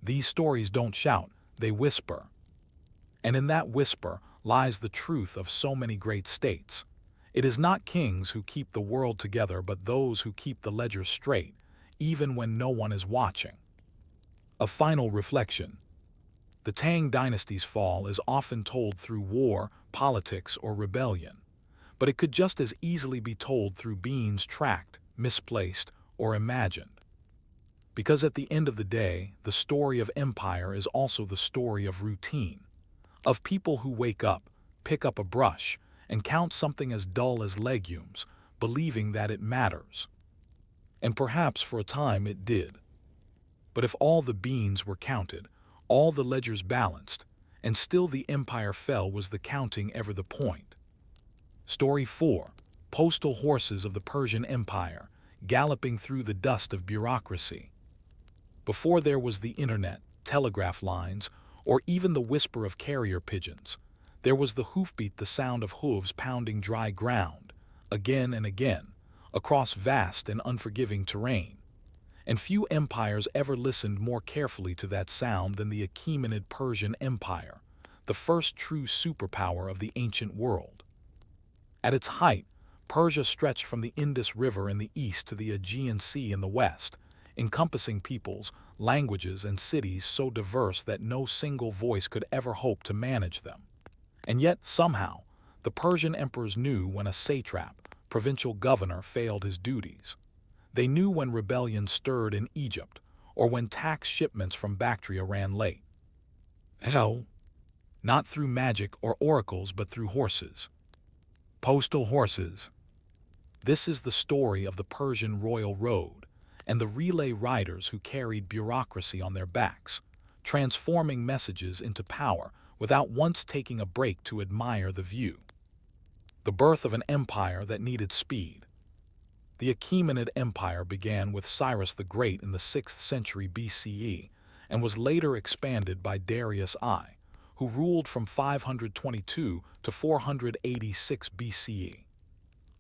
These stories don't shout, they whisper. And in that whisper lies the truth of so many great states. It is not kings who keep the world together, but those who keep the ledgers straight, even when no one is watching. A final reflection. The Tang dynasty's fall is often told through war, politics, or rebellion, but it could just as easily be told through beans tracked, misplaced, or imagined. Because at the end of the day, the story of empire is also the story of routine, of people who wake up, pick up a brush, and count something as dull as legumes, believing that it matters. And perhaps for a time it did. But if all the beans were counted, all the ledgers balanced, and still the empire fell, was the counting ever the point? Story 4. Postal horses of the Persian Empire, galloping through the dust of bureaucracy. Before there was the internet, telegraph lines, or even the whisper of carrier pigeons, there was the hoofbeat, the sound of hooves pounding dry ground, again and again, across vast and unforgiving terrain. And few empires ever listened more carefully to that sound than the Achaemenid Persian Empire, the first true superpower of the ancient world. At its height, Persia stretched from the Indus River in the east to the Aegean Sea in the west, encompassing peoples, languages, and cities so diverse that no single voice could ever hope to manage them. And yet, somehow, the Persian emperors knew when a satrap, provincial governor, failed his duties. They knew when rebellion stirred in Egypt, or when tax shipments from Bactria ran late. How? Not through magic or oracles, but through horses. Postal horses. This is the story of the Persian royal road and the relay riders who carried bureaucracy on their backs, transforming messages into power without once taking a break to admire the view. The birth of an empire that needed speed. The Achaemenid Empire began with Cyrus the Great in the 6th century BCE and was later expanded by Darius I, who ruled from 522 to 486 BCE.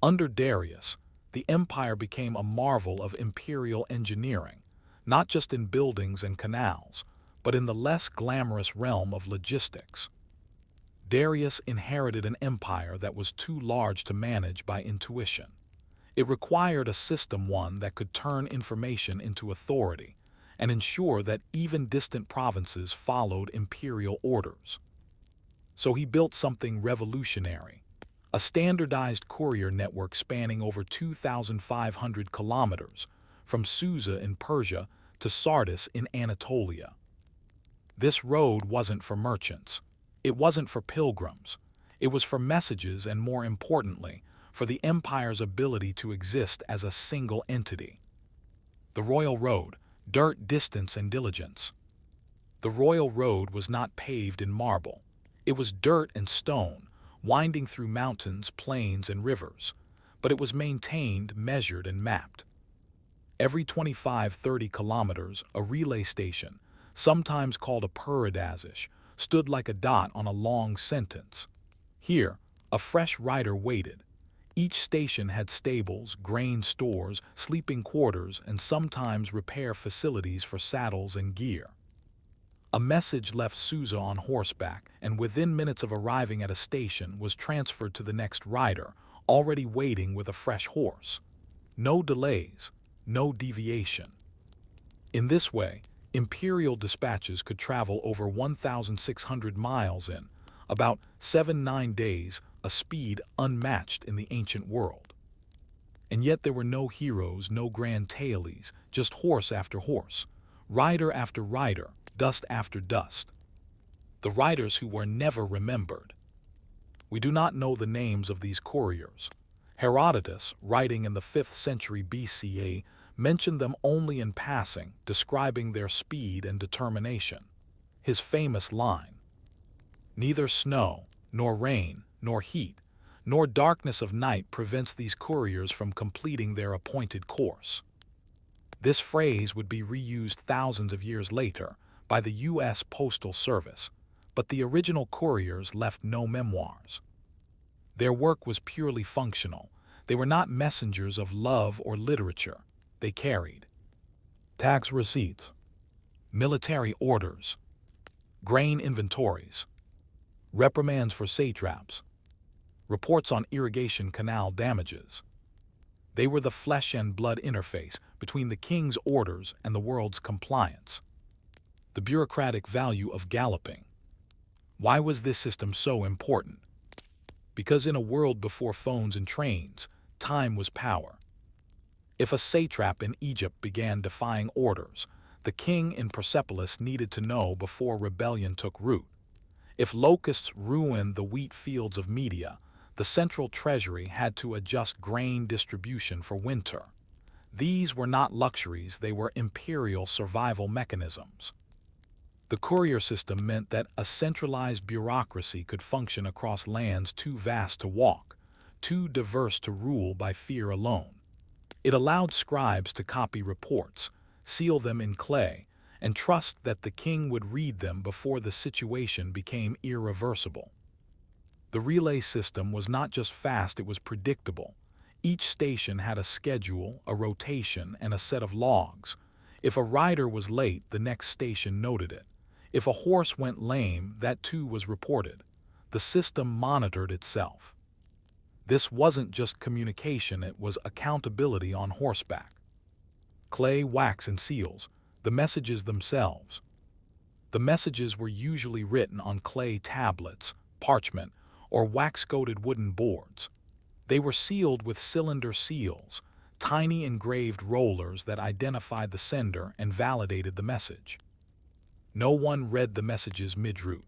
Under Darius, the empire became a marvel of imperial engineering, not just in buildings and canals, but in the less glamorous realm of logistics. Darius inherited an empire that was too large to manage by intuition. It required a system, one that could turn information into authority and ensure that even distant provinces followed imperial orders. So he built something revolutionary, a standardized courier network spanning over 2,500 kilometers, from Susa in Persia to Sardis in Anatolia. This road wasn't for merchants. It wasn't for pilgrims. It was for messages and, more importantly, for the empire's ability to exist as a single entity. The royal road, dirt, distance, and diligence. The royal road was not paved in marble. It was dirt and stone, winding through mountains, plains, and rivers, but it was maintained, measured, and mapped. Every 25-30 kilometers, a relay station, sometimes called a peridazish, stood like a dot on a long sentence. Here, a fresh rider waited. Each station had stables, grain stores, sleeping quarters, and sometimes repair facilities for saddles and gear. A message left Susa on horseback, and within minutes of arriving at a station was transferred to the next rider, already waiting with a fresh horse. No delays, no deviation. In this way, imperial dispatches could travel over 1,600 miles in about 7-9 days, a speed unmatched in the ancient world. And yet there were no heroes, no grand tales, just horse after horse, rider after rider, dust after dust. The riders who were never remembered. We do not know the names of these couriers. Herodotus, writing in the 5th century BCE, mentioned them only in passing, describing their speed and determination. His famous line, "Neither snow, nor rain, nor heat, nor darkness of night prevents these couriers from completing their appointed course." This phrase would be reused thousands of years later by the U.S. Postal Service, but the original couriers left no memoirs. Their work was purely functional. They were not messengers of love or literature. They carried tax receipts, military orders, grain inventories, reprimands for satraps, reports on irrigation canal damages. They were the flesh and blood interface between the king's orders and the world's compliance. The bureaucratic value of galloping. Why was this system so important? Because in a world before phones and trains, time was power. If a satrap in Egypt began defying orders, the king in Persepolis needed to know before rebellion took root. If locusts ruined the wheat fields of Media, the central treasury had to adjust grain distribution for winter. These were not luxuries, they were imperial survival mechanisms. The courier system meant that a centralized bureaucracy could function across lands too vast to walk, too diverse to rule by fear alone. It allowed scribes to copy reports, seal them in clay, and trust that the king would read them before the situation became irreversible. The relay system was not just fast, it was predictable. Each station had a schedule, a rotation, and a set of logs. If a rider was late, the next station noted it. If a horse went lame, that too was reported. The system monitored itself. This wasn't just communication, it was accountability on horseback. Clay, wax, and seals, the messages themselves. The messages were usually written on clay tablets, parchment, or wax-coated wooden boards. They were sealed with cylinder seals, tiny engraved rollers that identified the sender and validated the message. No one read the messages mid-route.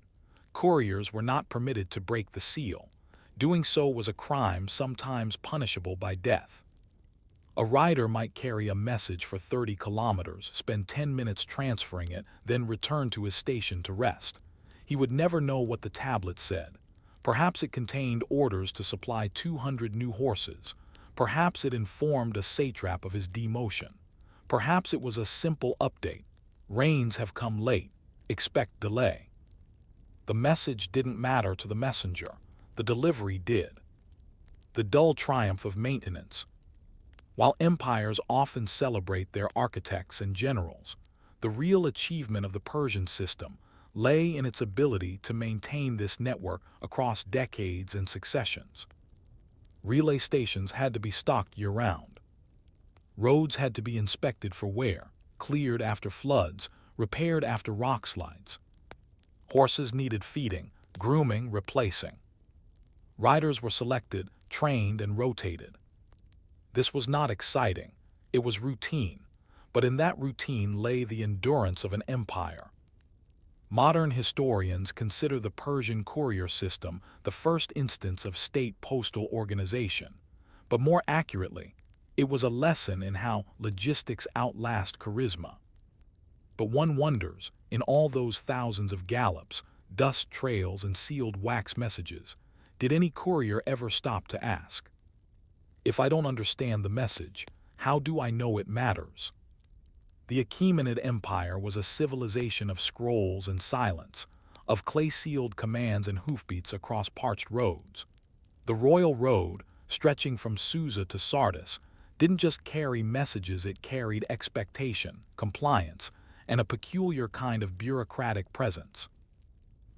Couriers were not permitted to break the seal. Doing so was a crime, sometimes punishable by death. A rider might carry a message for 30 kilometers, spend 10 minutes transferring it, then return to his station to rest. He would never know what the tablet said. Perhaps it contained orders to supply 200 new horses. Perhaps it informed a satrap of his demotion. Perhaps it was a simple update. Rains have come late. Expect delay. The message didn't matter to the messenger. The delivery did. The dull triumph of maintenance. While empires often celebrate their architects and generals, the real achievement of the Persian system lay in its ability to maintain this network across decades and successions. Relay stations had to be stocked year-round. Roads had to be inspected for wear, cleared after floods, repaired after rock slides. Horses needed feeding, grooming, replacing. Riders were selected, trained, and rotated. This was not exciting, it was routine, but in that routine lay the endurance of an empire. Modern historians consider the Persian courier system the first instance of state postal organization, but more accurately, it was a lesson in how logistics outlast charisma. But one wonders, in all those thousands of gallops, dust trails, and sealed wax messages, did any courier ever stop to ask, "If I don't understand the message, how do I know it matters?" The Achaemenid Empire was a civilization of scrolls and silence, of clay-sealed commands and hoofbeats across parched roads. The royal road, stretching from Susa to Sardis, didn't just carry messages, it carried expectation, compliance, and a peculiar kind of bureaucratic presence.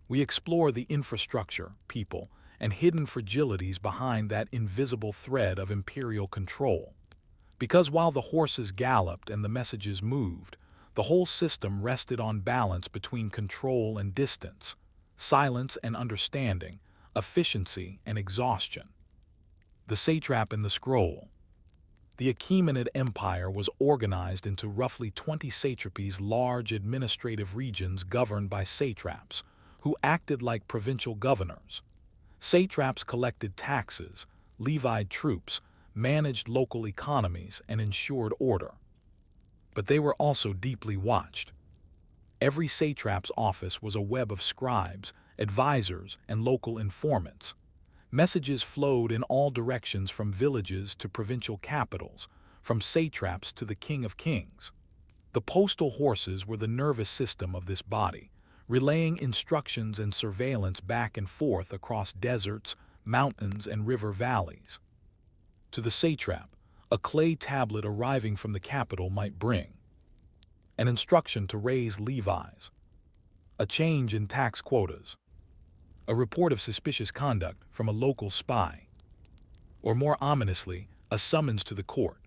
We explore the infrastructure, people, and hidden fragilities behind that invisible thread of imperial control. Because while the horses galloped and the messages moved, the whole system rested on balance between control and distance, silence and understanding, efficiency and exhaustion. The satrap in the scroll. The Achaemenid Empire was organized into roughly 20 satrapies, large administrative regions governed by satraps, who acted like provincial governors. Satraps collected taxes, levied troops, managed local economies, and ensured order. But they were also deeply watched. Every satrap's office was a web of scribes, advisors, and local informants. Messages flowed in all directions, from villages to provincial capitals, from satraps to the king of kings. The postal horses were the nervous system of this body, relaying instructions and surveillance back and forth across deserts, mountains, and river valleys. To the satrap, a clay tablet arriving from the capital might bring an instruction to raise levies, a change in tax quotas, a report of suspicious conduct from a local spy, or more ominously, a summons to the court.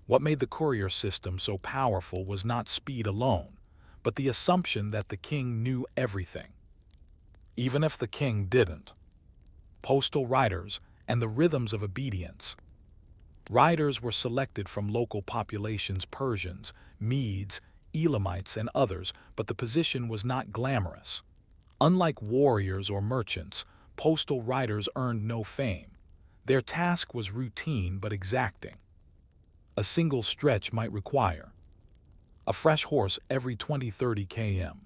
What made the courier system so powerful was not speed alone, but the assumption that the king knew everything. Even if the king didn't. Postal riders and the rhythms of obedience. Riders were selected from local populations, Persians, Medes, Elamites, and others, but the position was not glamorous. Unlike warriors or merchants, postal riders earned no fame. Their task was routine but exacting. A single stretch might require a fresh horse every 20-30 km,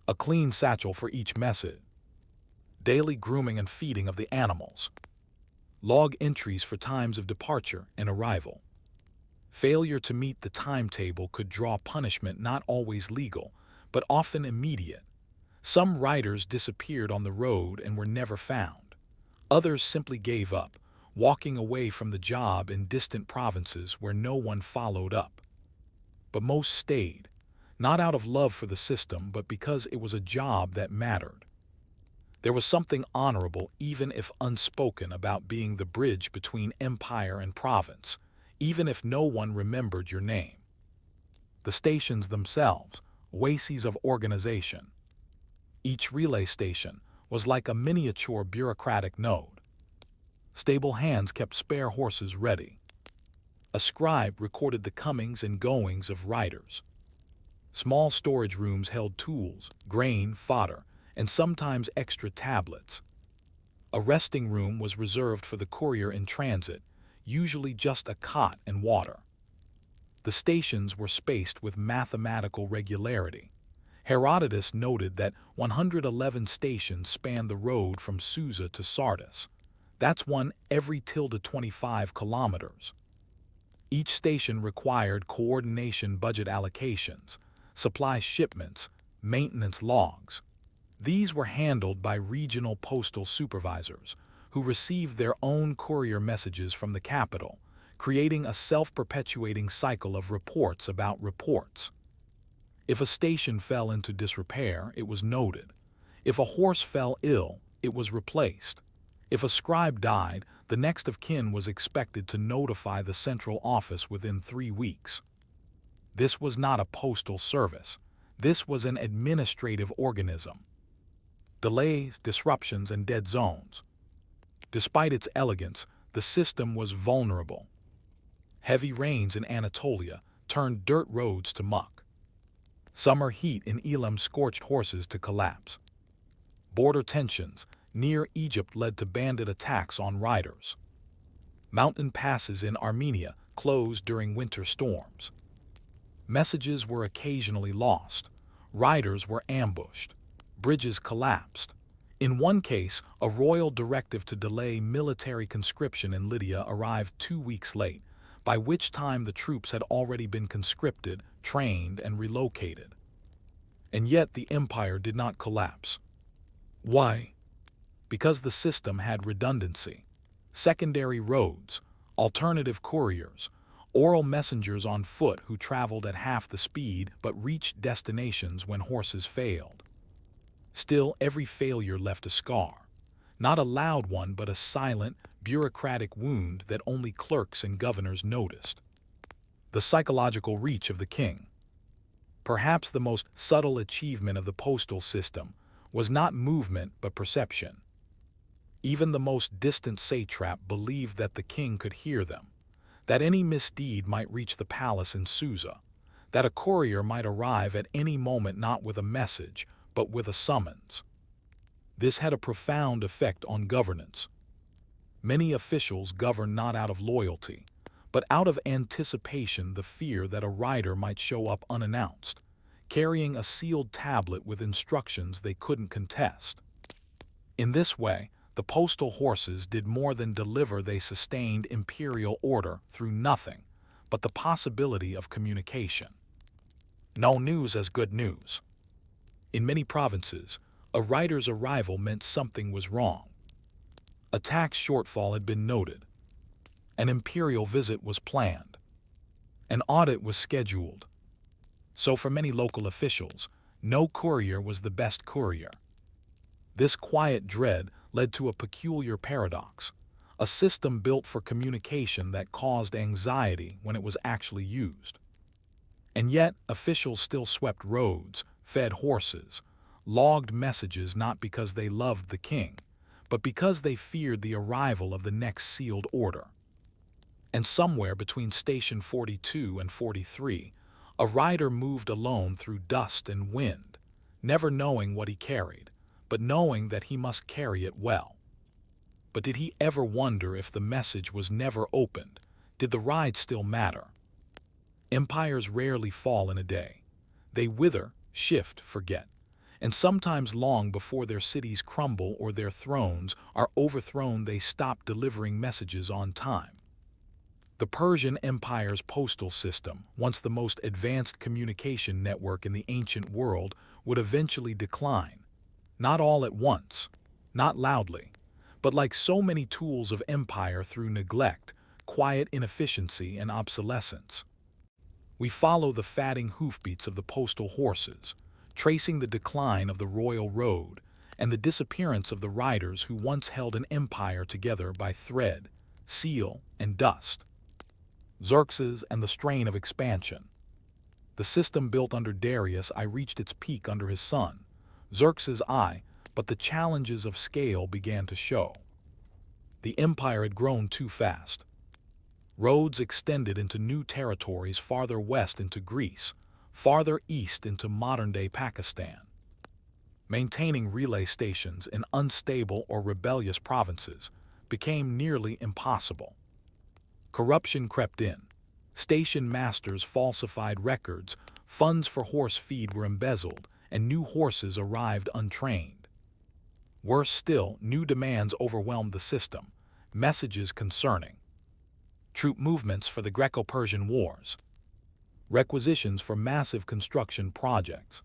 a clean satchel for each message, daily grooming and feeding of the animals, log entries for times of departure and arrival. Failure to meet the timetable could draw punishment not always legal, but often immediate. Some riders disappeared on the road and were never found. Others simply gave up, walking away from the job in distant provinces where no one followed up. But most stayed, not out of love for the system, but because it was a job that mattered. There was something honorable, even if unspoken, about being the bridge between empire and province, even if no one remembered your name. The stations themselves, oases of organization. Each relay station was like a miniature bureaucratic node. Stable hands kept spare horses ready. A scribe recorded the comings and goings of riders. Small storage rooms held tools, grain, fodder, and sometimes extra tablets. A resting room was reserved for the courier in transit, usually just a cot and water. The stations were spaced with mathematical regularity. Herodotus noted that 111 stations spanned the road from Susa to Sardis. That's one every tilde 25 kilometers. Each station required coordination budget allocations, supply shipments, maintenance logs. These were handled by regional postal supervisors, who received their own courier messages from the capital, creating a self-perpetuating cycle of reports about reports. If a station fell into disrepair, it was noted. If a horse fell ill, it was replaced. If a scribe died, the next of kin was expected to notify the central office within 3 weeks. This was not a postal service. This was an administrative organism. Delays, disruptions, and dead zones. Despite its elegance, the system was vulnerable. Heavy rains in Anatolia turned dirt roads to muck. Summer heat in Elam scorched horses to collapse. Border tensions near Egypt led to bandit attacks on riders. Mountain passes in Armenia closed during winter storms. Messages were occasionally lost. Riders were ambushed. Bridges collapsed. In one case, a royal directive to delay military conscription in Lydia arrived 2 weeks late, by which time the troops had already been conscripted, trained, and relocated. And yet the empire did not collapse. Why? Because the system had redundancy. Secondary roads, alternative couriers, oral messengers on foot who traveled at half the speed but reached destinations when horses failed. Still, every failure left a scar. Not a loud one, but a silent, bureaucratic wound that only clerks and governors noticed. The psychological reach of the king. Perhaps the most subtle achievement of the postal system was not movement but perception. Even the most distant satrap believed that the king could hear them, that any misdeed might reach the palace in Susa, that a courier might arrive at any moment not with a message, but with a summons. This had a profound effect on governance. Many officials governed not out of loyalty, but out of anticipation, the fear that a rider might show up unannounced, carrying a sealed tablet with instructions they couldn't contest. In this way, the postal horses did more than deliver. They sustained imperial order through nothing but the possibility of communication. No news as good news. In many provinces, a rider's arrival meant something was wrong. A tax shortfall had been noted. An imperial visit was planned. An audit was scheduled. So for many local officials, no courier was the best courier. This quiet dread led to a peculiar paradox, a system built for communication that caused anxiety when it was actually used. And yet, officials still swept roads, fed horses, logged messages not because they loved the king, but because they feared the arrival of the next sealed order. And somewhere between Station 42 and 43, a rider moved alone through dust and wind, never knowing what he carried, but knowing that he must carry it well. But did he ever wonder if the message was never opened? Did the ride still matter? Empires rarely fall in a day. They wither, shift, forget, and sometimes long before their cities crumble or their thrones are overthrown, they stop delivering messages on time. The Persian Empire's postal system, once the most advanced communication network in the ancient world, would eventually decline. Not all at once, not loudly, but like so many tools of empire through neglect, quiet inefficiency, and obsolescence. We follow the fatting hoofbeats of the postal horses, tracing the decline of the royal road and the disappearance of the riders who once held an empire together by thread, seal, and dust. Xerxes and the strain of expansion. The system built under Darius I reached its peak under his son, Xerxes I, but the challenges of scale began to show. The empire had grown too fast. Roads extended into new territories farther west into Greece, farther east into modern-day Pakistan. Maintaining relay stations in unstable or rebellious provinces became nearly impossible. Corruption crept in. Station masters falsified records, funds for horse feed were embezzled, and new horses arrived untrained. Worse still, new demands overwhelmed the system, messages concerning troop movements for the Greco-Persian Wars, requisitions for massive construction projects,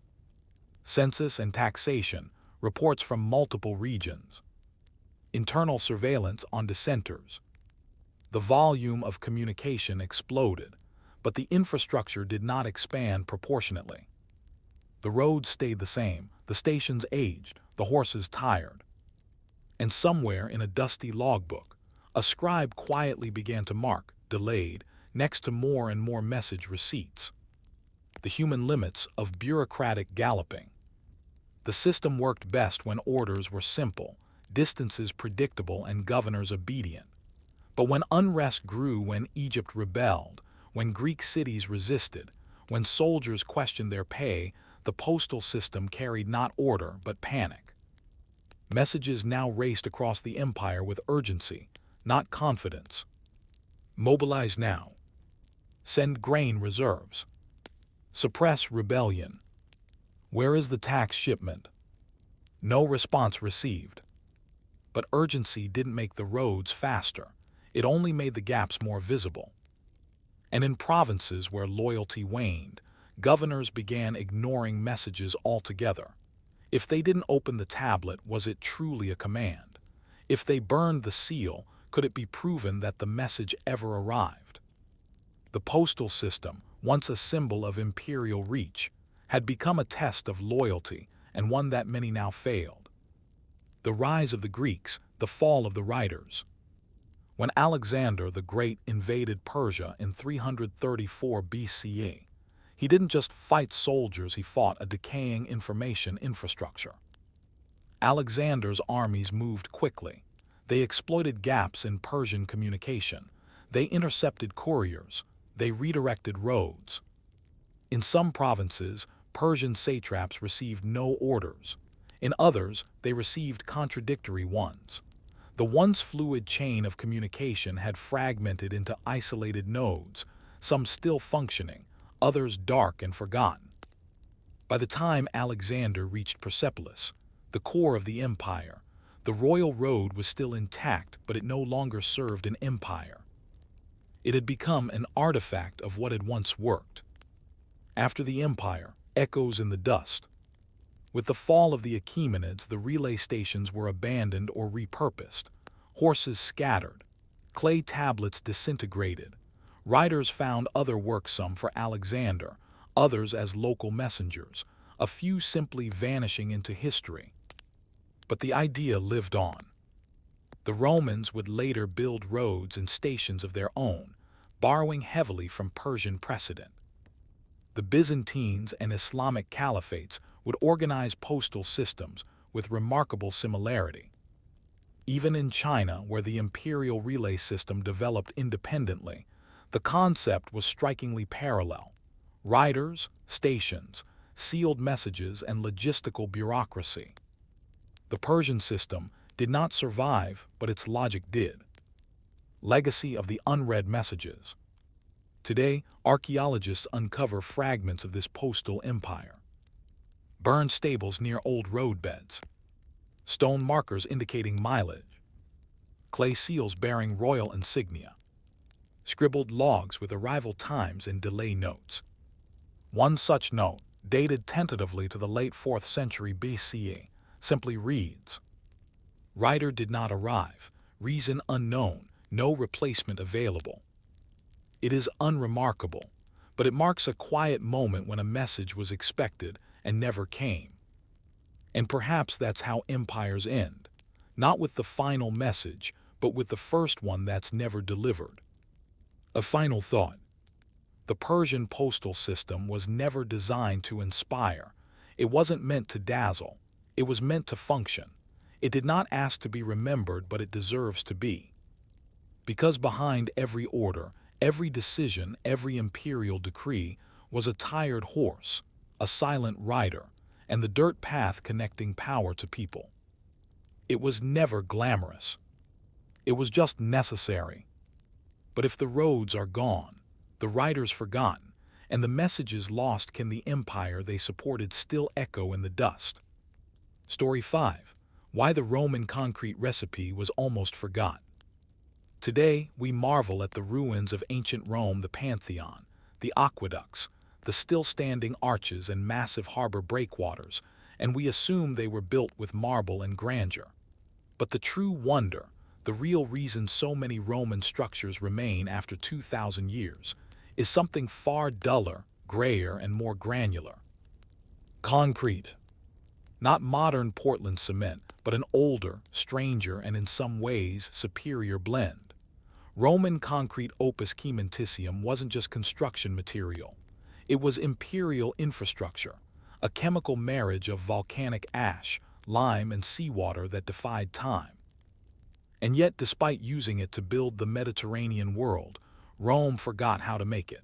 census and taxation, reports from multiple regions, internal surveillance on dissenters. The volume of communication exploded, but the infrastructure did not expand proportionately. The roads stayed the same, the stations aged, the horses tired. And somewhere in a dusty logbook, a scribe quietly began to mark, delayed, next to more and more message receipts. The human limits of bureaucratic galloping. The system worked best when orders were simple, distances predictable, and governors obedient. But when unrest grew, when Egypt rebelled, when Greek cities resisted, when soldiers questioned their pay, the postal system carried not order but panic. Messages now raced across the empire with urgency, not confidence. Mobilize now. Send grain reserves. Suppress rebellion. Where is the tax shipment? No response received. But urgency didn't make the roads faster. It only made the gaps more visible. And in provinces where loyalty waned, governors began ignoring messages altogether. If they didn't open the tablet, was it truly a command? If they burned the seal, could it be proven that the message ever arrived? The postal system, once a symbol of imperial reach, had become a test of loyalty, and one that many now failed. The rise of the Greeks, the fall of the riders. When Alexander the Great invaded Persia in 334 BCE, he didn't just fight soldiers, he fought a decaying information infrastructure. Alexander's armies moved quickly. They exploited gaps in Persian communication. They intercepted couriers. They redirected roads. In some provinces, Persian satraps received no orders. In others, they received contradictory ones. The once fluid chain of communication had fragmented into isolated nodes, some still functioning, others dark and forgotten. By the time Alexander reached Persepolis, the core of the empire, the royal road was still intact, but it no longer served an empire. It had become an artifact of what had once worked. After the empire, echoes in the dust. With the fall of the Achaemenids, the relay stations were abandoned or repurposed. Horses scattered. Clay tablets disintegrated. Riders found other work, some for Alexander, others as local messengers, a few simply vanishing into history. But the idea lived on. The Romans would later build roads and stations of their own, borrowing heavily from Persian precedent. The Byzantines and Islamic caliphates would organize postal systems with remarkable similarity. Even in China, where the imperial relay system developed independently, the concept was strikingly parallel. Riders, stations, sealed messages, and logistical bureaucracy. The Persian system did not survive, but its logic did. Legacy of the unread messages. Today, archaeologists uncover fragments of this postal empire. Burned stables near old roadbeds. Stone markers indicating mileage. Clay seals bearing royal insignia. scribbled logs with arrival times and delay notes. One such note, dated tentatively to the late 4th century BCE, simply reads, "Rider did not arrive, reason unknown, no replacement available." It is unremarkable, but it marks a quiet moment when a message was expected and never came. And perhaps that's how empires end, not with the final message, but with the first one that's never delivered. A final thought. The Persian postal system was never designed to inspire. It wasn't meant to dazzle. It was meant to function. It did not ask to be remembered, but it deserves to be. Because behind every order, every decision, every imperial decree was a tired horse, a silent rider, and the dirt path connecting power to people. It was never glamorous. It was just necessary. But if the roads are gone, the riders forgotten, and the messages lost, can the empire they supported still echo in the dust? Story 5. Why the Roman concrete recipe was almost forgot. Today, we marvel at the ruins of ancient Rome, the Pantheon, the aqueducts, the still-standing arches and massive harbor breakwaters, and we assume they were built with marble and grandeur. But the true wonder, the real reason so many Roman structures remain after 2,000 years, is something far duller, grayer, and more granular. Concrete. Not modern Portland cement, but an older, stranger, and in some ways superior blend. Roman concrete opus cementitium wasn't just construction material. It was imperial infrastructure, a chemical marriage of volcanic ash, lime, and seawater that defied time. And yet, despite using it to build the Mediterranean world, Rome forgot how to make it.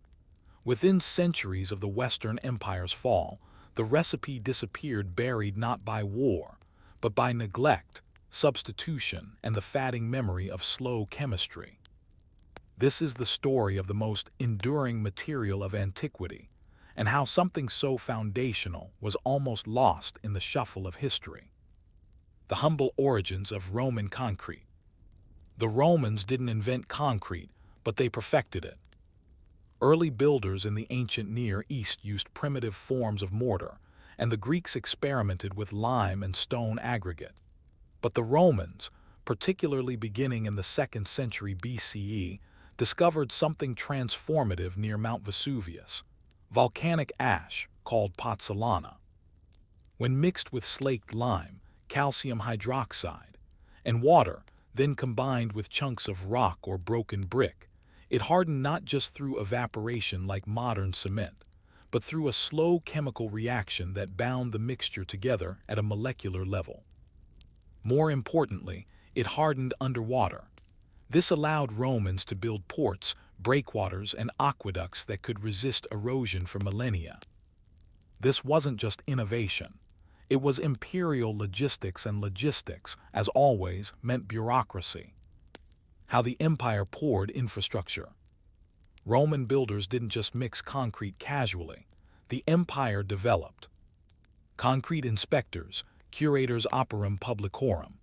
Within centuries of the Western Empire's fall, the recipe disappeared, buried not by war, but by neglect, substitution, and the fading memory of slow chemistry. This is the story of the most enduring material of antiquity, and how something so foundational was almost lost in the shuffle of history. The humble origins of Roman concrete. The Romans didn't invent concrete, but they perfected it. Early builders in the ancient Near East used primitive forms of mortar, and the Greeks experimented with lime and stone aggregate. But the Romans, particularly beginning in the 2nd century BCE, discovered something transformative near Mount Vesuvius: volcanic ash, called pozzolana. When mixed with slaked lime, calcium hydroxide, and water, then combined with chunks of rock or broken brick, it hardened not just through evaporation like modern cement, but through a slow chemical reaction that bound the mixture together at a molecular level. More importantly, it hardened underwater. This allowed Romans to build ports, breakwaters, and aqueducts that could resist erosion for millennia. This wasn't just innovation. It was imperial logistics, and logistics, as always, meant bureaucracy. How the empire poured infrastructure. Roman builders didn't just mix concrete casually. The empire developed concrete inspectors, curators operum publicorum,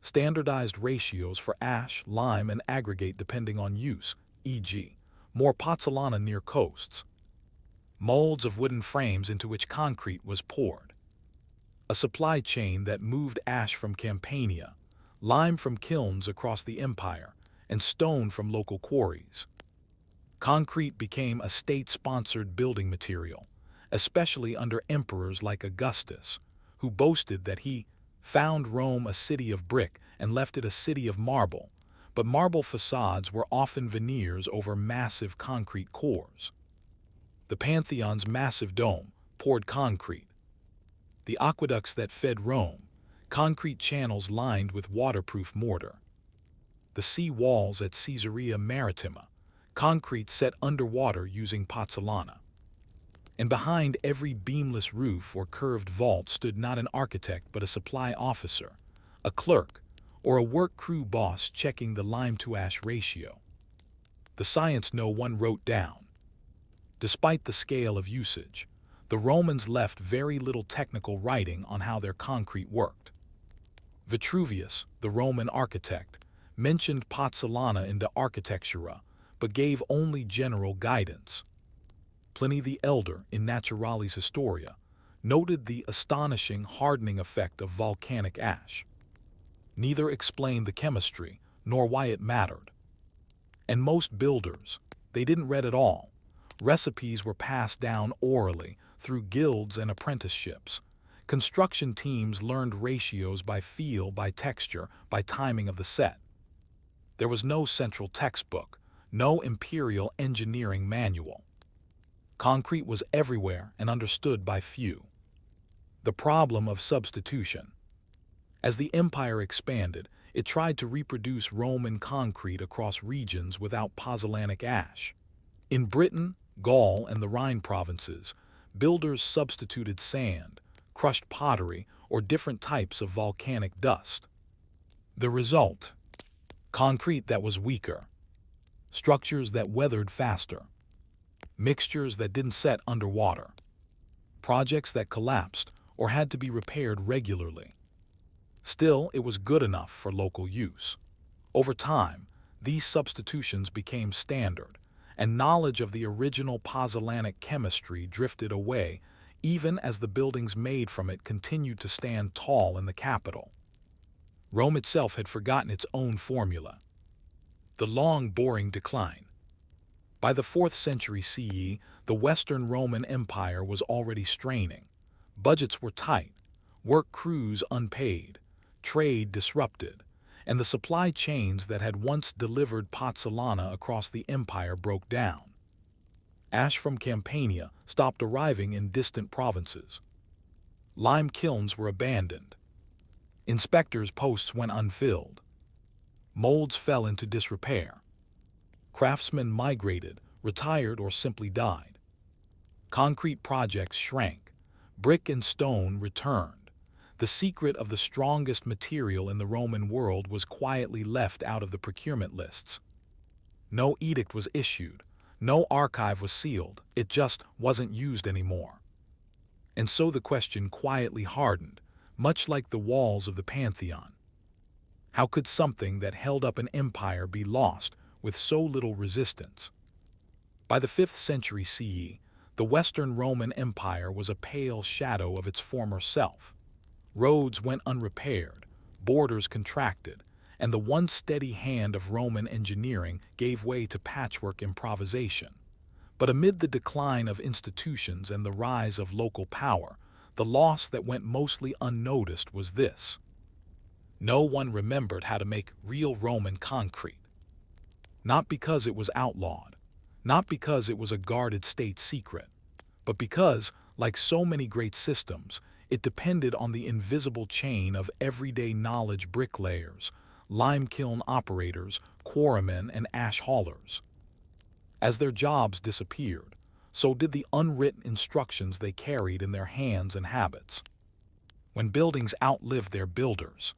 standardized ratios for ash, lime, and aggregate depending on use, e.g., more pozzolana near coasts, molds of wooden frames into which concrete was poured, a supply chain that moved ash from Campania, lime from kilns across the empire, and stone from local quarries. Concrete became a state-sponsored building material, especially under emperors like Augustus, who boasted that he found Rome a city of brick and left it a city of marble, but marble facades were often veneers over massive concrete cores. The Pantheon's massive dome poured concrete. The aqueducts that fed Rome, concrete channels lined with waterproof mortar. The sea walls at Caesarea Maritima, concrete set underwater using pozzolana. And behind every beamless roof or curved vault stood not an architect but a supply officer, a clerk, or a work crew boss checking the lime-to-ash ratio. The science no one wrote down. Despite the scale of usage, the Romans left very little technical writing on how their concrete worked. Vitruvius, the Roman architect, mentioned pozzolana in De Architectura, but gave only general guidance. Pliny the Elder, in Naturalis Historia, noted the astonishing hardening effect of volcanic ash. Neither explained the chemistry, nor why it mattered. And most builders, they didn't read at all. Recipes were passed down orally through guilds and apprenticeships. Construction teams learned ratios by feel, by texture, by timing of the set. There was no central textbook, no imperial engineering manual. Concrete was everywhere and understood by few. The problem of substitution. As the empire expanded, it tried to reproduce Roman concrete across regions without pozzolanic ash. In Britain, Gaul, and the Rhine provinces, builders substituted sand, crushed pottery, or different types of volcanic dust. The result: concrete that was weaker, structures that weathered faster, mixtures that didn't set underwater, projects that collapsed or had to be repaired regularly. Still, it was good enough for local use. Over time, these substitutions became standard, and knowledge of the original pozzolanic chemistry drifted away even as the buildings made from it continued to stand tall in the capital. Rome itself had forgotten its own formula. The long, boring decline. By the 4th century CE, the Western Roman Empire was already straining. Budgets were tight, work crews unpaid, trade disrupted, and the supply chains that had once delivered pozzolana across the empire broke down. Ash from Campania stopped arriving in distant provinces. Lime kilns were abandoned. Inspectors' posts went unfilled. Molds fell into disrepair. Craftsmen migrated, retired, or simply died. Concrete projects shrank. Brick and stone returned. The secret of the strongest material in the Roman world was quietly left out of the procurement lists. No edict was issued. No archive was sealed. It just wasn't used anymore. And so the question quietly hardened, much like the walls of the Pantheon. How could something that held up an empire be lost with so little resistance? By the 5th century CE, the Western Roman Empire was a pale shadow of its former self. Roads went unrepaired, borders contracted, and the once steady hand of Roman engineering gave way to patchwork improvisation. But amid the decline of institutions and the rise of local power, the loss that went mostly unnoticed was this: no one remembered how to make real Roman concrete. Not because it was outlawed, not because it was a guarded state secret, but because, like so many great systems, it depended on the invisible chain of everyday knowledge: bricklayers, lime kiln operators, quarrymen, and ash haulers. As their jobs disappeared, so did the unwritten instructions they carried in their hands and habits. When buildings outlived their builders.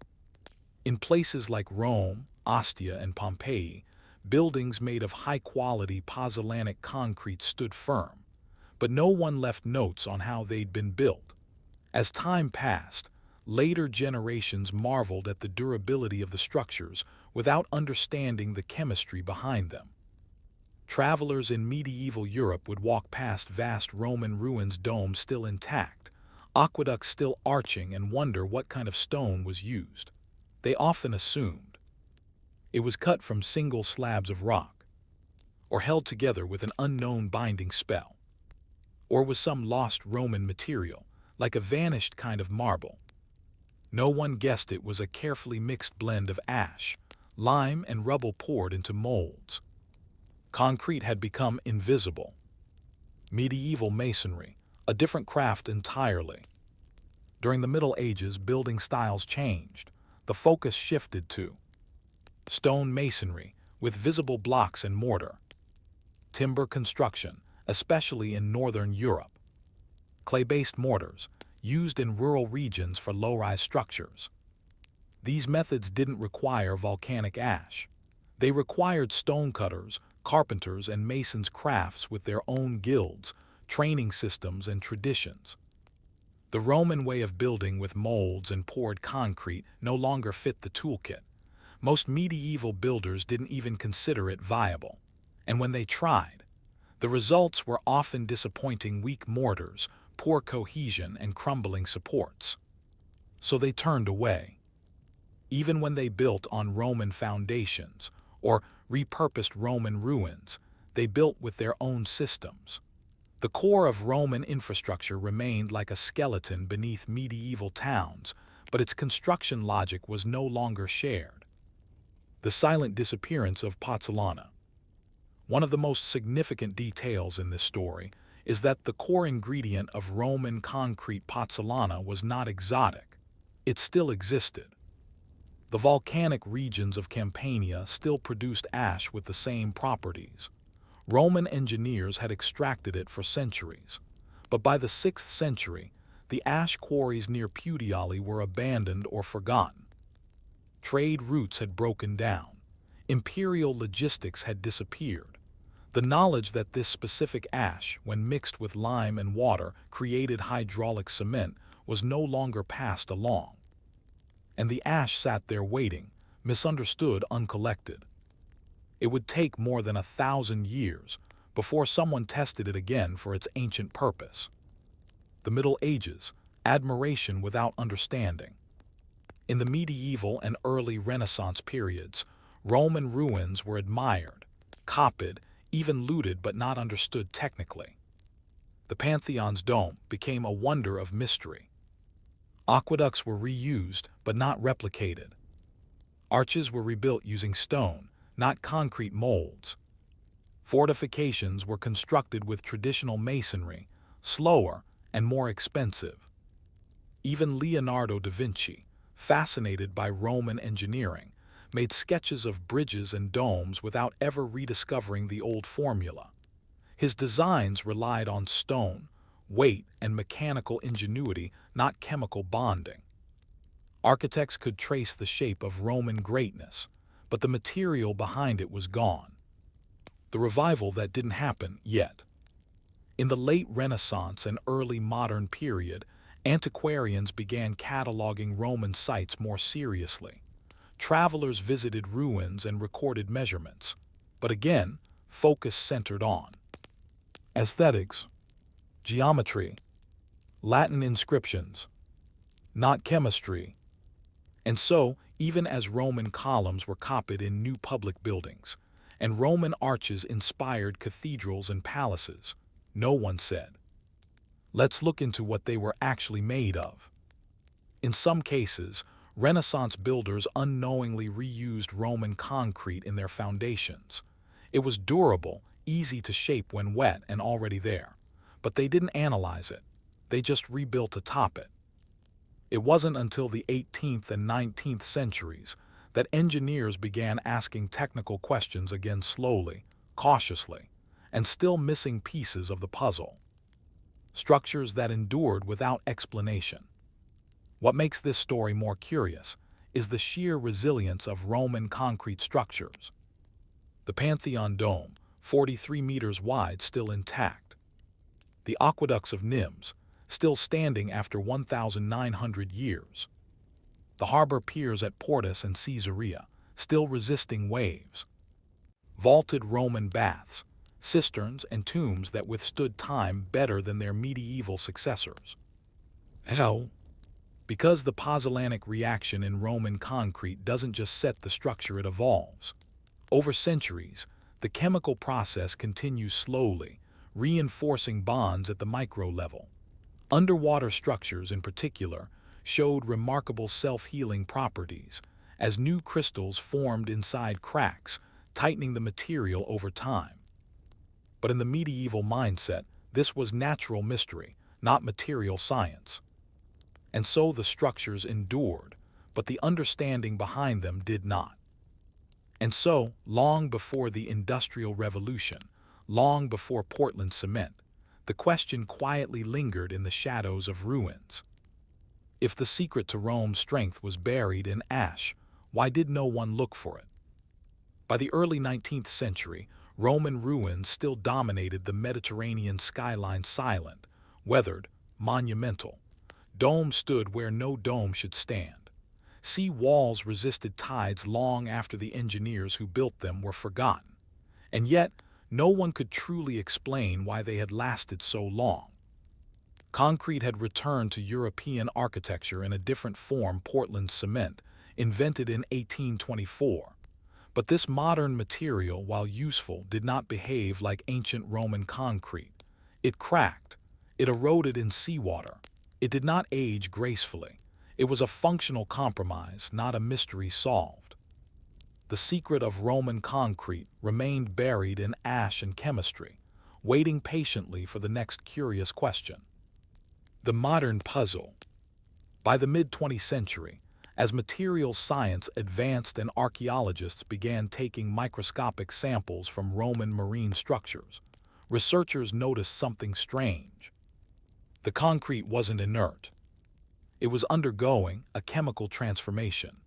In places like Rome, Ostia, and Pompeii, buildings made of high-quality pozzolanic concrete stood firm, but no one left notes on how they'd been built. As time passed, later generations marveled at the durability of the structures without understanding the chemistry behind them. Travelers in medieval Europe would walk past vast Roman ruins, domes still intact, aqueducts still arching, and wonder what kind of stone was used. They often assumed it was cut from single slabs of rock, or held together with an unknown binding spell, or was some lost Roman material, like a vanished kind of marble. No one guessed it was a carefully mixed blend of ash, lime, and rubble poured into molds. Concrete had become invisible. Medieval masonry, a different craft entirely. During the Middle Ages, building styles changed. The focus shifted to stone masonry, with visible blocks and mortar; timber construction, especially in northern Europe; clay-based mortars, used in rural regions for low-rise structures. These methods didn't require volcanic ash. They required stonecutters, carpenters, and masons' crafts with their own guilds, training systems, and traditions. The Roman way of building with molds and poured concrete no longer fit the toolkit. Most medieval builders didn't even consider it viable. And when they tried, the results were often disappointing: weak mortars, poor cohesion, and crumbling supports. So they turned away. Even when they built on Roman foundations or repurposed Roman ruins, they built with their own systems. The core of Roman infrastructure remained like a skeleton beneath medieval towns, but its construction logic was no longer shared. The silent disappearance of Pozzolana. One of the most significant details in this story is that the core ingredient of Roman concrete, pozzolana, was not exotic. It still existed. The volcanic regions of Campania still produced ash with the same properties. Roman engineers had extracted it for centuries. But by the 6th century, the ash quarries near Puteoli were abandoned or forgotten. Trade routes had broken down. Imperial logistics had disappeared. The knowledge that this specific ash, when mixed with lime and water, created hydraulic cement was no longer passed along. And the ash sat there waiting, misunderstood, uncollected. It would take more than 1,000 years before someone tested it again for its ancient purpose. The Middle Ages, admiration without understanding. In the medieval and early Renaissance periods, Roman ruins were admired, copied, even looted, but not understood technically. The Pantheon's dome became a wonder of mystery. Aqueducts were reused but not replicated. Arches were rebuilt using stone, not concrete molds. Fortifications were constructed with traditional masonry, slower and more expensive. Even Leonardo da Vinci, fascinated by Roman engineering, made sketches of bridges and domes without ever rediscovering the old formula. His designs relied on stone, weight, and mechanical ingenuity, not chemical bonding. Architects could trace the shape of Roman greatness, but the material behind it was gone. The revival that didn't happen yet. In the late Renaissance and early modern period, antiquarians began cataloging Roman sites more seriously. Travelers visited ruins and recorded measurements, but again, focus centered on aesthetics, geometry, Latin inscriptions, not chemistry. And so, even as Roman columns were copied in new public buildings, and Roman arches inspired cathedrals and palaces, no one said, "Let's look into what they were actually made of." In some cases, Renaissance builders unknowingly reused Roman concrete in their foundations. It was durable, easy to shape when wet and already there. But they didn't analyze it. They just rebuilt atop it. It wasn't until the 18th and 19th centuries that engineers began asking technical questions again, slowly, cautiously, and still missing pieces of the puzzle. Structures that endured without explanation. What makes this story more curious is the sheer resilience of Roman concrete structures. The Pantheon dome, 43 meters wide, still intact. The aqueducts of Nimes, still standing after 1,900 years. The harbor piers at Portus and Caesarea, still resisting waves. Vaulted Roman baths, cisterns, and tombs that withstood time better than their medieval successors. How? Because the pozzolanic reaction in Roman concrete doesn't just set the structure, it evolves. Over centuries, the chemical process continues slowly, reinforcing bonds at the micro level. Underwater structures, in particular, showed remarkable self-healing properties, as new crystals formed inside cracks, tightening the material over time. But in the medieval mindset, this was natural mystery, not material science. And so the structures endured, but the understanding behind them did not. And so, long before the Industrial Revolution, long before Portland cement, the question quietly lingered in the shadows of ruins. If the secret to Rome's strength was buried in ash, why did no one look for it? By the early 19th century, Roman ruins still dominated the Mediterranean skyline, silent, weathered, monumental. Domes stood where no dome should stand. Sea walls resisted tides long after the engineers who built them were forgotten. And yet, no one could truly explain why they had lasted so long. Concrete had returned to European architecture in a different form, Portland cement, invented in 1824. But this modern material, while useful, did not behave like ancient Roman concrete. It cracked. It eroded in seawater. It did not age gracefully. It was a functional compromise, not a mystery solved. The secret of Roman concrete remained buried in ash and chemistry, waiting patiently for the next curious question. The modern puzzle. By the mid-20th century, as materials science advanced and archaeologists began taking microscopic samples from Roman marine structures, researchers noticed something strange. The concrete wasn't inert. It was undergoing a chemical transformation.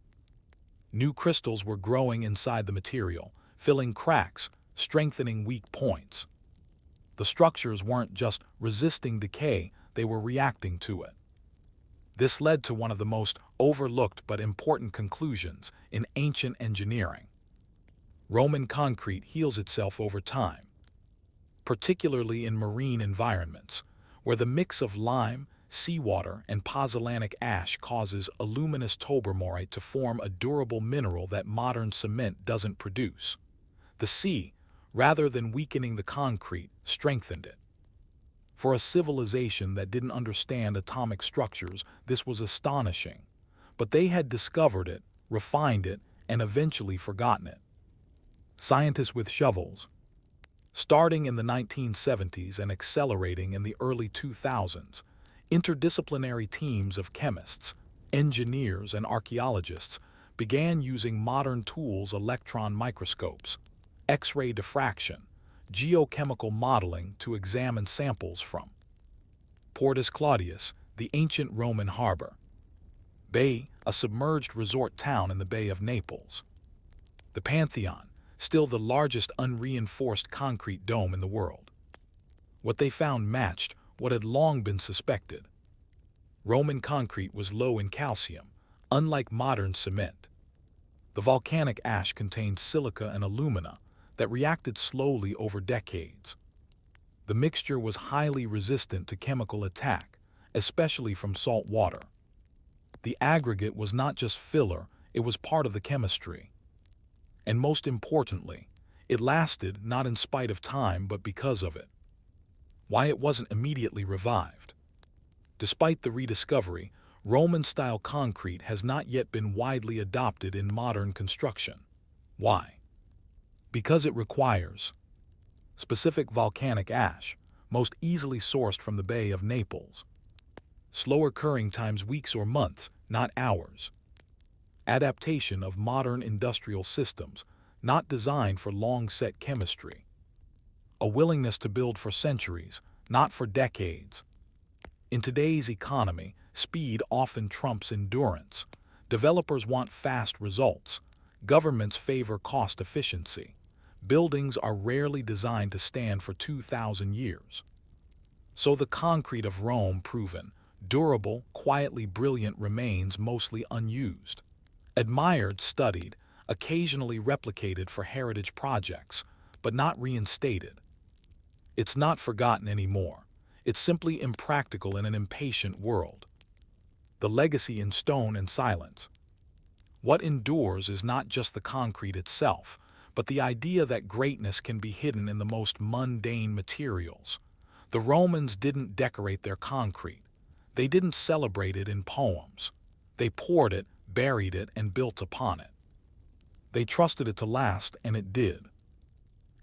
New crystals were growing inside the material, filling cracks, strengthening weak points. The structures weren't just resisting decay, they were reacting to it. This led to one of the most overlooked but important conclusions in ancient engineering. Roman concrete heals itself over time, particularly in marine environments, where the mix of lime, seawater, and pozzolanic ash causes aluminous tobermorite to form a durable mineral that modern cement doesn't produce. The sea, rather than weakening the concrete, strengthened it. For a civilization that didn't understand atomic structures, this was astonishing. But they had discovered it, refined it, and eventually forgotten it. Scientists with shovels. Starting in the 1970s and accelerating in the early 2000s, interdisciplinary teams of chemists, engineers, and archaeologists began using modern tools, electron microscopes, X-ray diffraction, geochemical modeling to examine samples from Portus Claudius, the ancient Roman harbor; Bay, a submerged resort town in the Bay of Naples; the Pantheon, still the largest unreinforced concrete dome in the world. What they found matched what had long been suspected. Roman concrete was low in calcium, unlike modern cement. The volcanic ash contained silica and alumina that reacted slowly over decades. The mixture was highly resistant to chemical attack, especially from salt water. The aggregate was not just filler, it was part of the chemistry. And most importantly, it lasted not in spite of time but because of it. Why it wasn't immediately revived. Despite the rediscovery, Roman-style concrete has not yet been widely adopted in modern construction. Why? Because it requires specific volcanic ash, most easily sourced from the Bay of Naples. Slower curing times weeks or months, not hours. Adaptation of modern industrial systems, not designed for long-set chemistry. A willingness to build for centuries, not for decades. In today's economy, speed often trumps endurance. Developers want fast results. Governments favor cost efficiency. Buildings are rarely designed to stand for 2,000 years. So the concrete of Rome, proven, durable, quietly brilliant, remains mostly unused. Admired, studied, occasionally replicated for heritage projects, but not reinstated. It's not forgotten anymore. It's simply impractical in an impatient world. The legacy in stone and silence. What endures is not just the concrete itself, but the idea that greatness can be hidden in the most mundane materials. The Romans didn't decorate their concrete. They didn't celebrate it in poems. They poured it, buried it, and built upon it. They trusted it to last, and it did.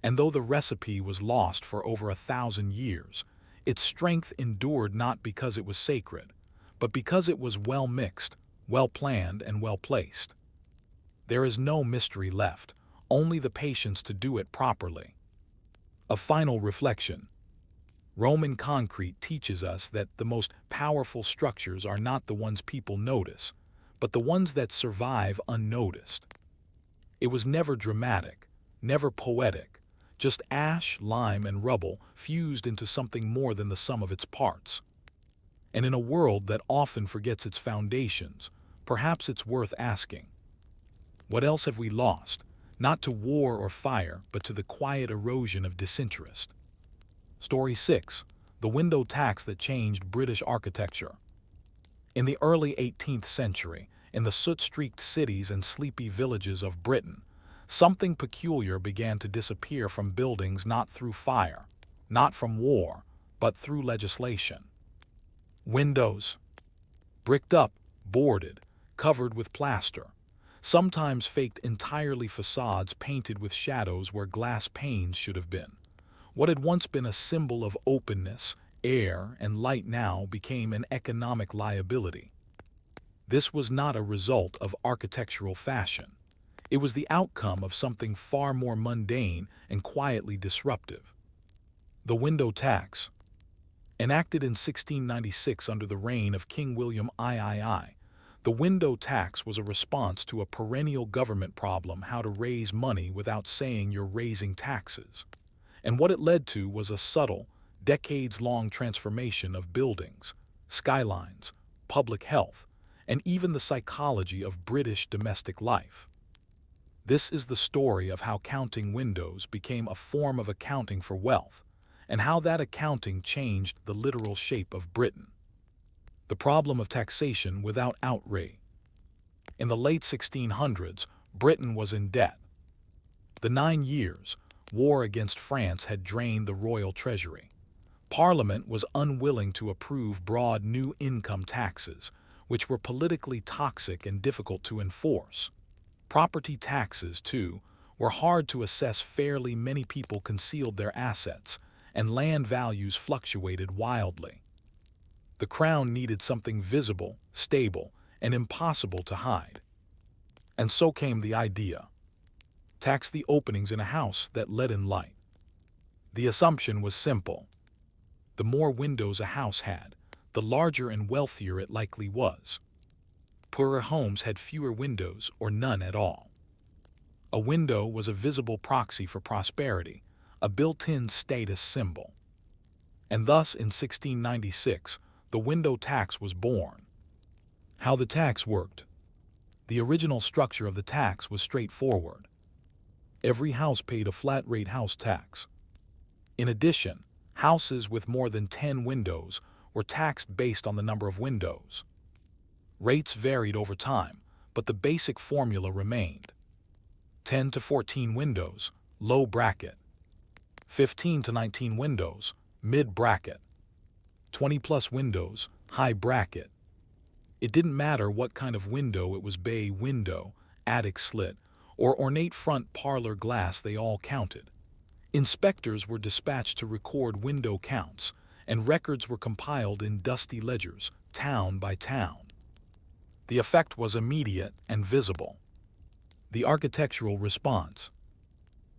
And though the recipe was lost for over 1,000 years, its strength endured not because it was sacred, but because it was well mixed, well planned, and well placed. There is no mystery left, only the patience to do it properly. A final reflection. Roman concrete teaches us that the most powerful structures are not the ones people notice, but the ones that survive unnoticed. It was never dramatic, never poetic, just ash, lime, and rubble fused into something more than the sum of its parts. And in a world that often forgets its foundations, perhaps it's worth asking, what else have we lost, not to war or fire, but to the quiet erosion of disinterest. Story 6. The Window Tax That Changed British Architecture. In the early 18th century, in the soot-streaked cities and sleepy villages of Britain, something peculiar began to disappear from buildings not through fire, not from war, but through legislation. Windows. Bricked up, boarded, covered with plaster, sometimes faked entirely facades painted with shadows where glass panes should have been. What had once been a symbol of openness, air, and light now became an economic liability. This was not a result of architectural fashion. It was the outcome of something far more mundane and quietly disruptive. The window tax. Enacted in 1696 under the reign of King William III, the window tax was a response to a perennial government problem: how to raise money without saying you're raising taxes. And what it led to was a subtle, decades-long transformation of buildings, skylines, public health, and even the psychology of British domestic life. This is the story of how counting windows became a form of accounting for wealth, and how that accounting changed the literal shape of Britain. The problem of taxation without outrage. In the late 1600s, Britain was in debt. The 9 Years' War against France had drained the royal treasury. Parliament was unwilling to approve broad new income taxes, which were politically toxic and difficult to enforce. Property taxes, too, were hard to assess fairly. Many people concealed their assets, and land values fluctuated wildly. The crown needed something visible, stable, and impossible to hide. And so came the idea: tax the openings in a house that let in light. The assumption was simple. The more windows a house had, the larger and wealthier it likely was. Poorer homes had fewer windows or none at all. A window was a visible proxy for prosperity, a built-in status symbol. And thus, in 1696, the window tax was born. How the tax worked. The original structure of the tax was straightforward. Every house paid a flat-rate house tax. In addition, houses with more than 10 windows were taxed based on the number of windows. Rates varied over time, but the basic formula remained. 10 to 14 windows, low bracket. 15 to 19 windows, mid bracket. 20 plus windows, high bracket. It didn't matter what kind of window it was: bay window, attic slit, or ornate front parlor glass, they all counted. Inspectors were dispatched to record window counts, and records were compiled in dusty ledgers, town by town. The effect was immediate and visible. The architectural response.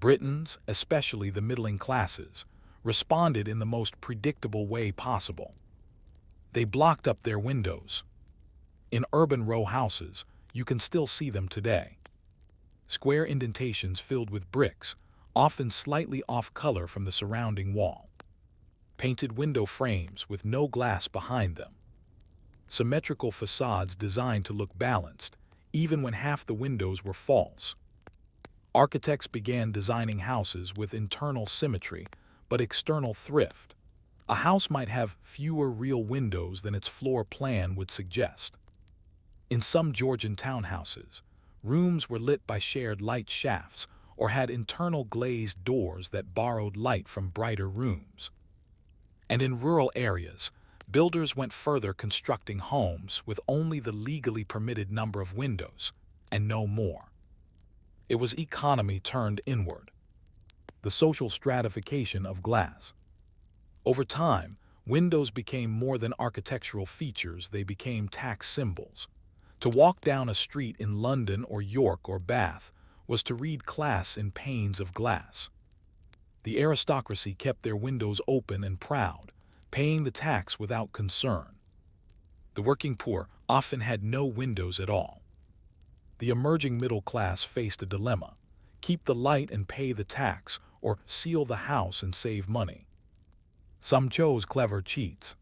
Britons, especially the middling classes, responded in the most predictable way possible. They blocked up their windows. In urban row houses, you can still see them today. Square indentations filled with bricks, often slightly off color from the surrounding wall. Painted window frames with no glass behind them. Symmetrical facades designed to look balanced, even when half the windows were false. Architects began designing houses with internal symmetry, but external thrift. A house might have fewer real windows than its floor plan would suggest. In some Georgian townhouses, rooms were lit by shared light shafts or had internal glazed doors that borrowed light from brighter rooms. And in rural areas, builders went further, constructing homes with only the legally permitted number of windows, and no more. It was economy turned inward. The social stratification of glass. Over time, windows became more than architectural features, they became tax symbols. To walk down a street in London or York or Bath was to read class in panes of glass. The aristocracy kept their windows open and proud, paying the tax without concern. The working poor often had no windows at all. The emerging middle class faced a dilemma: keep the light and pay the tax, or seal the house and save money. Some chose clever cheats,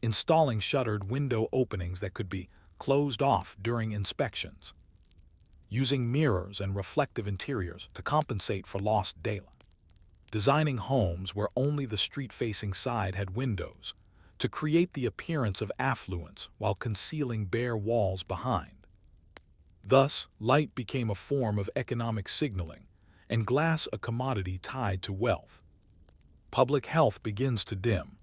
installing shuttered window openings that could be closed off during inspections. using mirrors and reflective interiors to compensate for lost daylight. Designing homes where only the street-facing side had windows to create the appearance of affluence while concealing bare walls behind. Thus, light became a form of economic signaling, and glass a commodity tied to wealth. Public health begins to dim.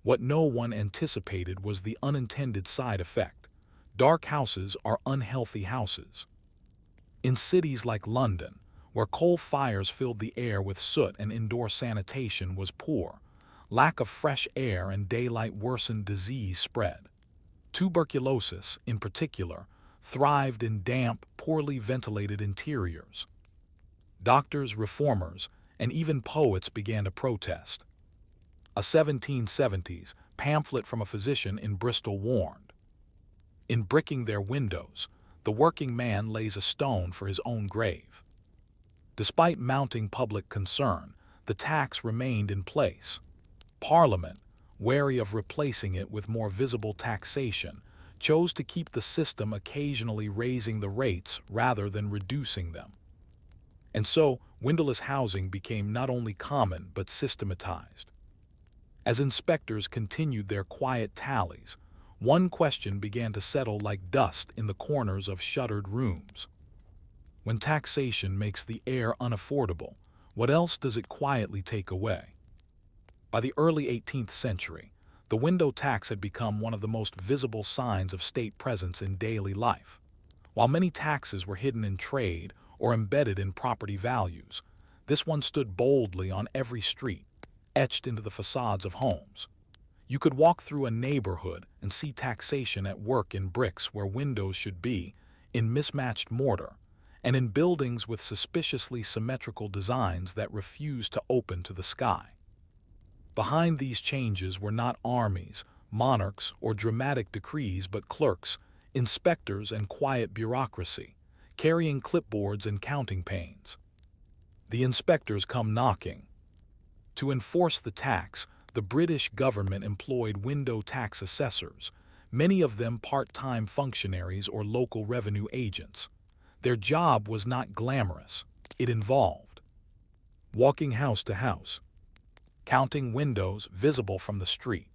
What no one anticipated was the unintended side effect. Dark houses are unhealthy houses. In cities like London, where coal fires filled the air with soot and indoor sanitation was poor, lack of fresh air and daylight worsened disease spread. Tuberculosis, in particular, thrived in damp, poorly ventilated interiors. Doctors, reformers, and even poets began to protest. A 1770s pamphlet from a physician in Bristol warned, "In bricking their windows, the working man lays a stone for his own grave." Despite mounting public concern, the tax remained in place. Parliament, wary of replacing it with more visible taxation, chose to keep the system, occasionally raising the rates rather than reducing them. And so, windowless housing became not only common but systematized. As inspectors continued their quiet tallies, one question began to settle like dust in the corners of shuttered rooms. When taxation makes the air unaffordable, what else does it quietly take away? By the early 18th century, the window tax had become one of the most visible signs of state presence in daily life. While many taxes were hidden in trade or embedded in property values, this one stood boldly on every street, etched into the facades of homes. You could walk through a neighborhood and see taxation at work in bricks where windows should be, in mismatched mortar, and in buildings with suspiciously symmetrical designs that refused to open to the sky. Behind these changes were not armies, monarchs, or dramatic decrees, but clerks, inspectors, and quiet bureaucracy, carrying clipboards and counting panes. The inspectors come knocking. To enforce the tax, the British government employed window tax assessors, many of them part-time functionaries or local revenue agents. Their job was not glamorous. It involved walking house to house, counting windows visible from the street,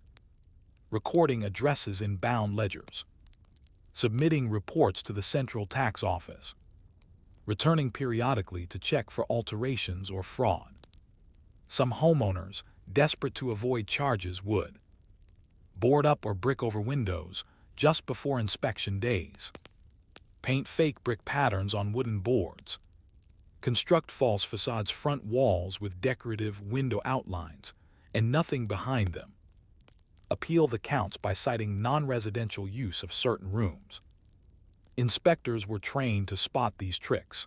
recording addresses in bound ledgers, submitting reports to the Central Tax Office, returning periodically to check for alterations or fraud. Some homeowners, desperate to avoid charges, would board up or brick over windows just before inspection days, paint fake brick patterns on wooden boards, construct false facades, front walls with decorative window outlines and nothing behind them, appeal the counts by citing non-residential use of certain rooms. Inspectors were trained to spot these tricks.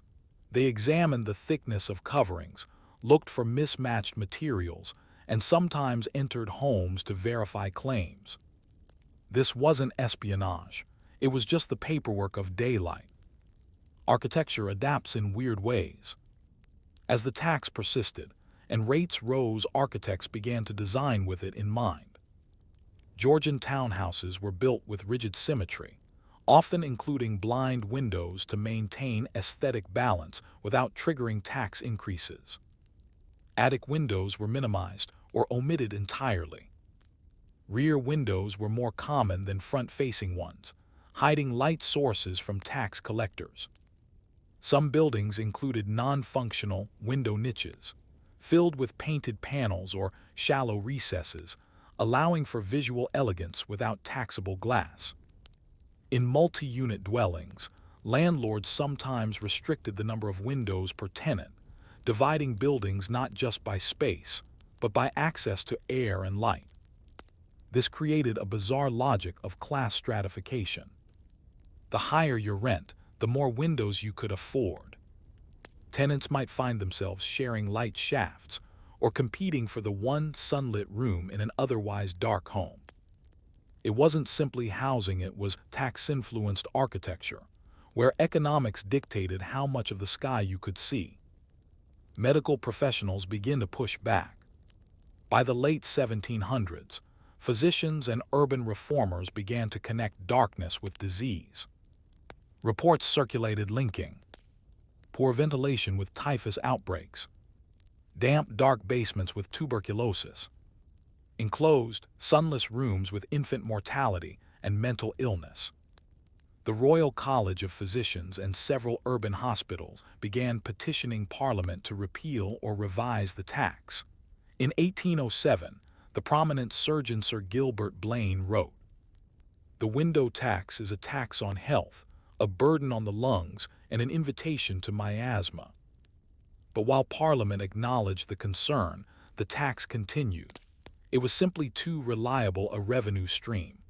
They examined the thickness of coverings, looked for mismatched materials, and sometimes entered homes to verify claims. This wasn't espionage. It was just the paperwork of daylight. Architecture adapts in weird ways. As the tax persisted and rates rose, architects began to design with it in mind. Georgian townhouses were built with rigid symmetry, often including blind windows to maintain aesthetic balance without triggering tax increases. Attic windows were minimized or omitted entirely. Rear windows were more common than front-facing ones, hiding light sources from tax collectors. Some buildings included non-functional window niches, filled with painted panels or shallow recesses, allowing for visual elegance without taxable glass. In multi-unit dwellings, landlords sometimes restricted the number of windows per tenant, dividing buildings not just by space, but by access to air and light. This created a bizarre logic of class stratification. The higher your rent, the more windows you could afford. Tenants might find themselves sharing light shafts or competing for the one sunlit room in an otherwise dark home. It wasn't simply housing, it was tax-influenced architecture, where economics dictated how much of the sky you could see. Medical professionals begin to push back. By the late 1700s, physicians and urban reformers began to connect darkness with disease. Reports circulated linking poor ventilation with typhus outbreaks, damp, dark basements with tuberculosis, enclosed, sunless rooms with infant mortality and mental illness. The Royal College of Physicians and several urban hospitals began petitioning Parliament to repeal or revise the tax. In 1807, the prominent surgeon Sir Gilbert Blaine wrote, "The window tax is a tax on health, a burden on the lungs, and an invitation to miasma." But while Parliament acknowledged the concern, the tax continued. It was simply too reliable a revenue stream.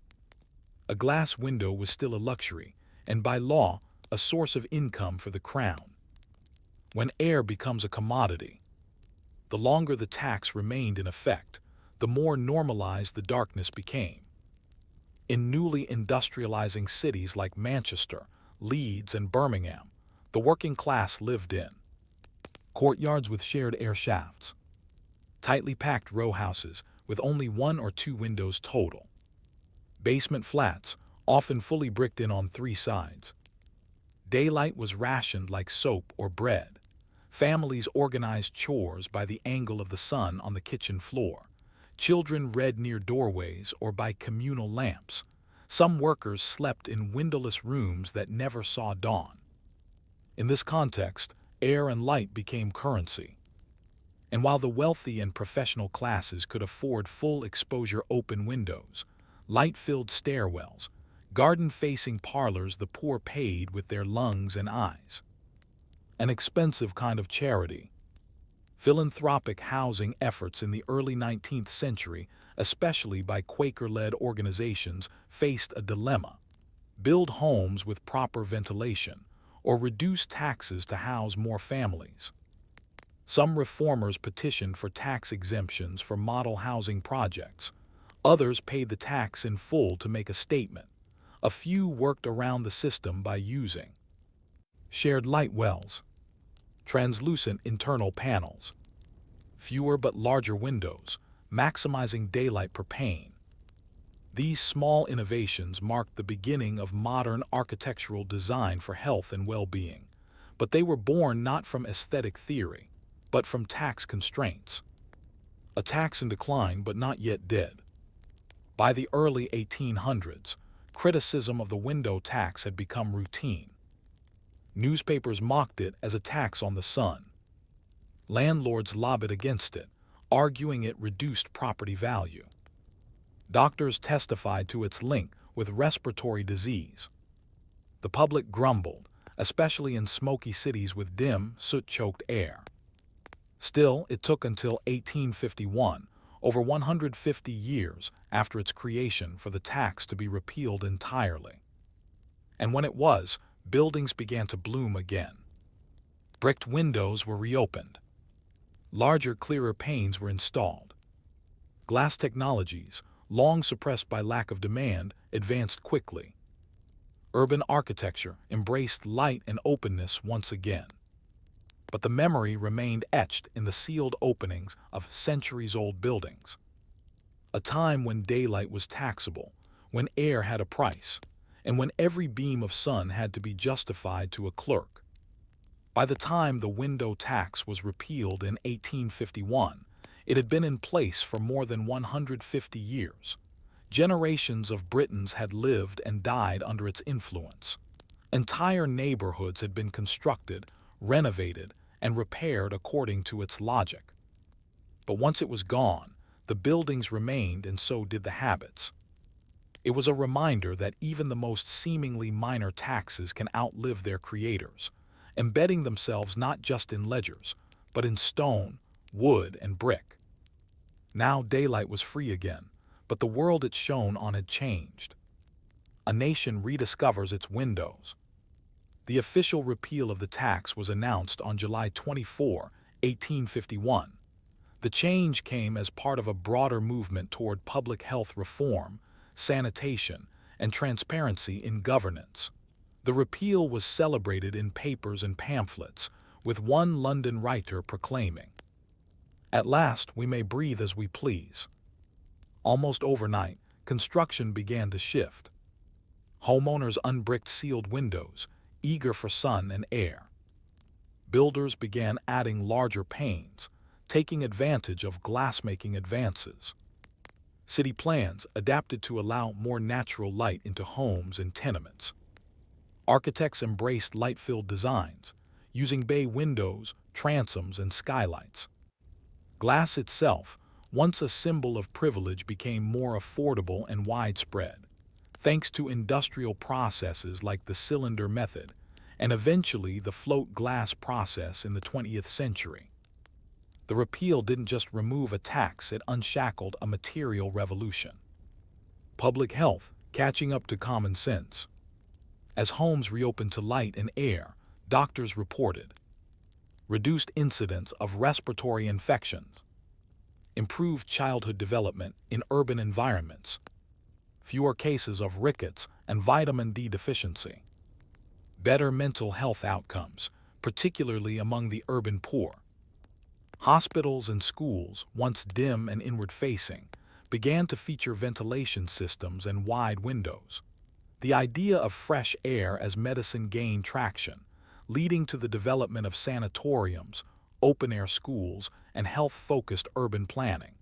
A glass window was still a luxury, and by law, a source of income for the crown. When air becomes a commodity, the longer the tax remained in effect, the more normalized the darkness became. In newly industrializing cities like Manchester, Leeds, and Birmingham, the working class lived in courtyards with shared air shafts, tightly packed row houses with only one or two windows total, basement flats, often fully bricked in on three sides. Daylight was rationed like soap or bread. Families organized chores by the angle of the sun on the kitchen floor. Children read near doorways or by communal lamps. Some workers slept in windowless rooms that never saw dawn. In this context, air and light became currency. And while the wealthy and professional classes could afford full exposure open windows, light-filled stairwells, garden-facing parlors, the poor paid with their lungs and eyes. An expensive kind of charity. Philanthropic housing efforts in the early 19th century, especially by Quaker-led organizations, faced a dilemma: build homes with proper ventilation, or reduce taxes to house more families. Some reformers petitioned for tax exemptions for model housing projects. Others paid the tax in full to make a statement. A few worked around the system by using shared light wells, translucent internal panels, fewer but larger windows, maximizing daylight per pane. These small innovations marked the beginning of modern architectural design for health and well-being, but they were born not from aesthetic theory, but from tax constraints. A tax in decline but not yet dead. By the early 1800s, criticism of the window tax had become routine. Newspapers mocked it as a tax on the sun. Landlords lobbied against it, arguing it reduced property value. Doctors testified to its link with respiratory disease. The public grumbled, especially in smoky cities with dim, soot-choked air. Still, it took until 1851, over 150 years after its creation, for the tax to be repealed entirely. And when it was, buildings began to bloom again. Bricked windows were reopened. Larger, clearer panes were installed. Glass technologies, long suppressed by lack of demand, advanced quickly. Urban architecture embraced light and openness once again. But the memory remained etched in the sealed openings of centuries-old buildings. A time when daylight was taxable, when air had a price, and when every beam of sun had to be justified to a clerk. By the time the window tax was repealed in 1851, it had been in place for more than 150 years. Generations of Britons had lived and died under its influence. Entire neighborhoods had been constructed, renovated, and repaired according to its logic. But once it was gone, the buildings remained, and so did the habits. It was a reminder that even the most seemingly minor taxes can outlive their creators, embedding themselves not just in ledgers, but in stone, wood, and brick. Now daylight was free again, but the world it shone on had changed. A nation rediscovers its windows. The official repeal of the tax was announced on July 24, 1851. The change came as part of a broader movement toward public health reform, sanitation, and transparency in governance. The repeal was celebrated in papers and pamphlets, with one London writer proclaiming, "At last we may breathe as we please." Almost overnight, construction began to shift. Homeowners unbricked sealed windows, eager for sun and air. Builders began adding larger panes, taking advantage of glass-making advances. City plans adapted to allow more natural light into homes and tenements. Architects embraced light-filled designs, using bay windows, transoms, and skylights. Glass itself, once a symbol of privilege, became more affordable and widespread, thanks to industrial processes like the cylinder method and eventually the float glass process in the 20th century. The repeal didn't just remove a tax, it unshackled a material revolution. Public health catching up to common sense. As homes reopened to light and air, doctors reported reduced incidence of respiratory infections, improved childhood development in urban environments, fewer cases of rickets and vitamin D deficiency, better mental health outcomes, particularly among the urban poor. Hospitals and schools, once dim and inward-facing, began to feature ventilation systems and wide windows. The idea of fresh air as medicine gained traction, leading to the development of sanatoriums, open-air schools, and health-focused urban planning.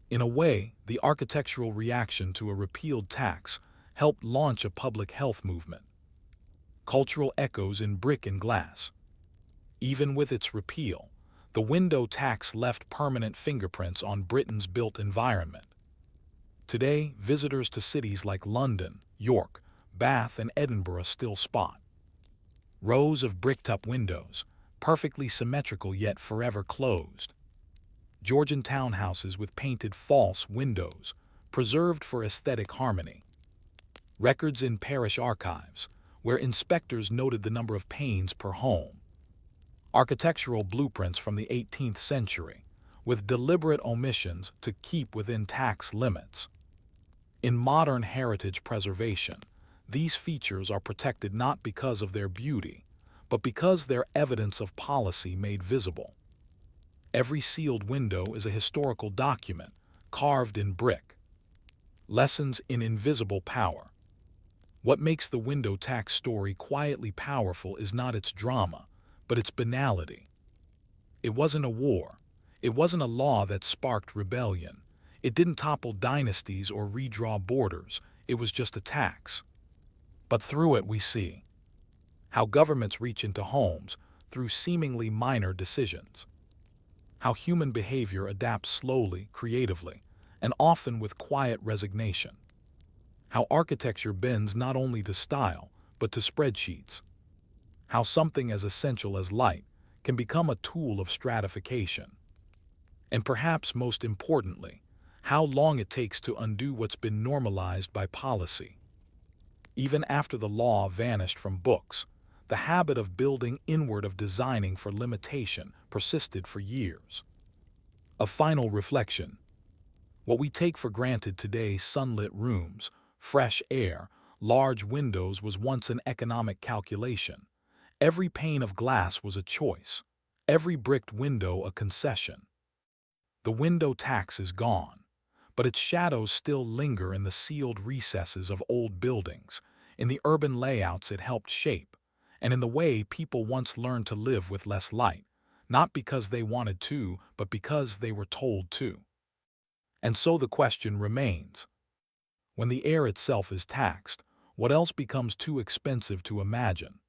In a way, the architectural reaction to a repealed tax helped launch a public health movement. Cultural echoes in brick and glass. Even with its repeal, the window tax left permanent fingerprints on Britain's built environment. Today, visitors to cities like London, York, Bath, and Edinburgh still spot rows of bricked-up windows, perfectly symmetrical yet forever closed. Georgian townhouses with painted false windows, preserved for aesthetic harmony. Records in parish archives, where inspectors noted the number of panes per home. Architectural blueprints from the 18th century, with deliberate omissions to keep within tax limits. In modern heritage preservation, these features are protected not because of their beauty, but because they're evidence of policy made visible. Every sealed window is a historical document, carved in brick. Lessons in invisible power. What makes the window tax story quietly powerful is not its drama, but its banality. It wasn't a war. It wasn't a law that sparked rebellion. It didn't topple dynasties or redraw borders. It was just a tax. But through it we see how governments reach into homes through seemingly minor decisions. How human behavior adapts slowly, creatively, and often with quiet resignation. How architecture bends not only to style, but to spreadsheets. How something as essential as light can become a tool of stratification. And perhaps most importantly, how long it takes to undo what's been normalized by policy. Even after the law vanished from books, the habit of building inward, of designing for limitation, persisted for years. A final reflection. What we take for granted today, sunlit rooms, fresh air, large windows, was once an economic calculation. Every pane of glass was a choice. Every bricked window a concession. The window tax is gone, but its shadows still linger in the sealed recesses of old buildings, in the urban layouts it helped shape, and in the way people once learned to live with less light, not because they wanted to, but because they were told to. And so the question remains: when the air itself is taxed, what else becomes too expensive to imagine?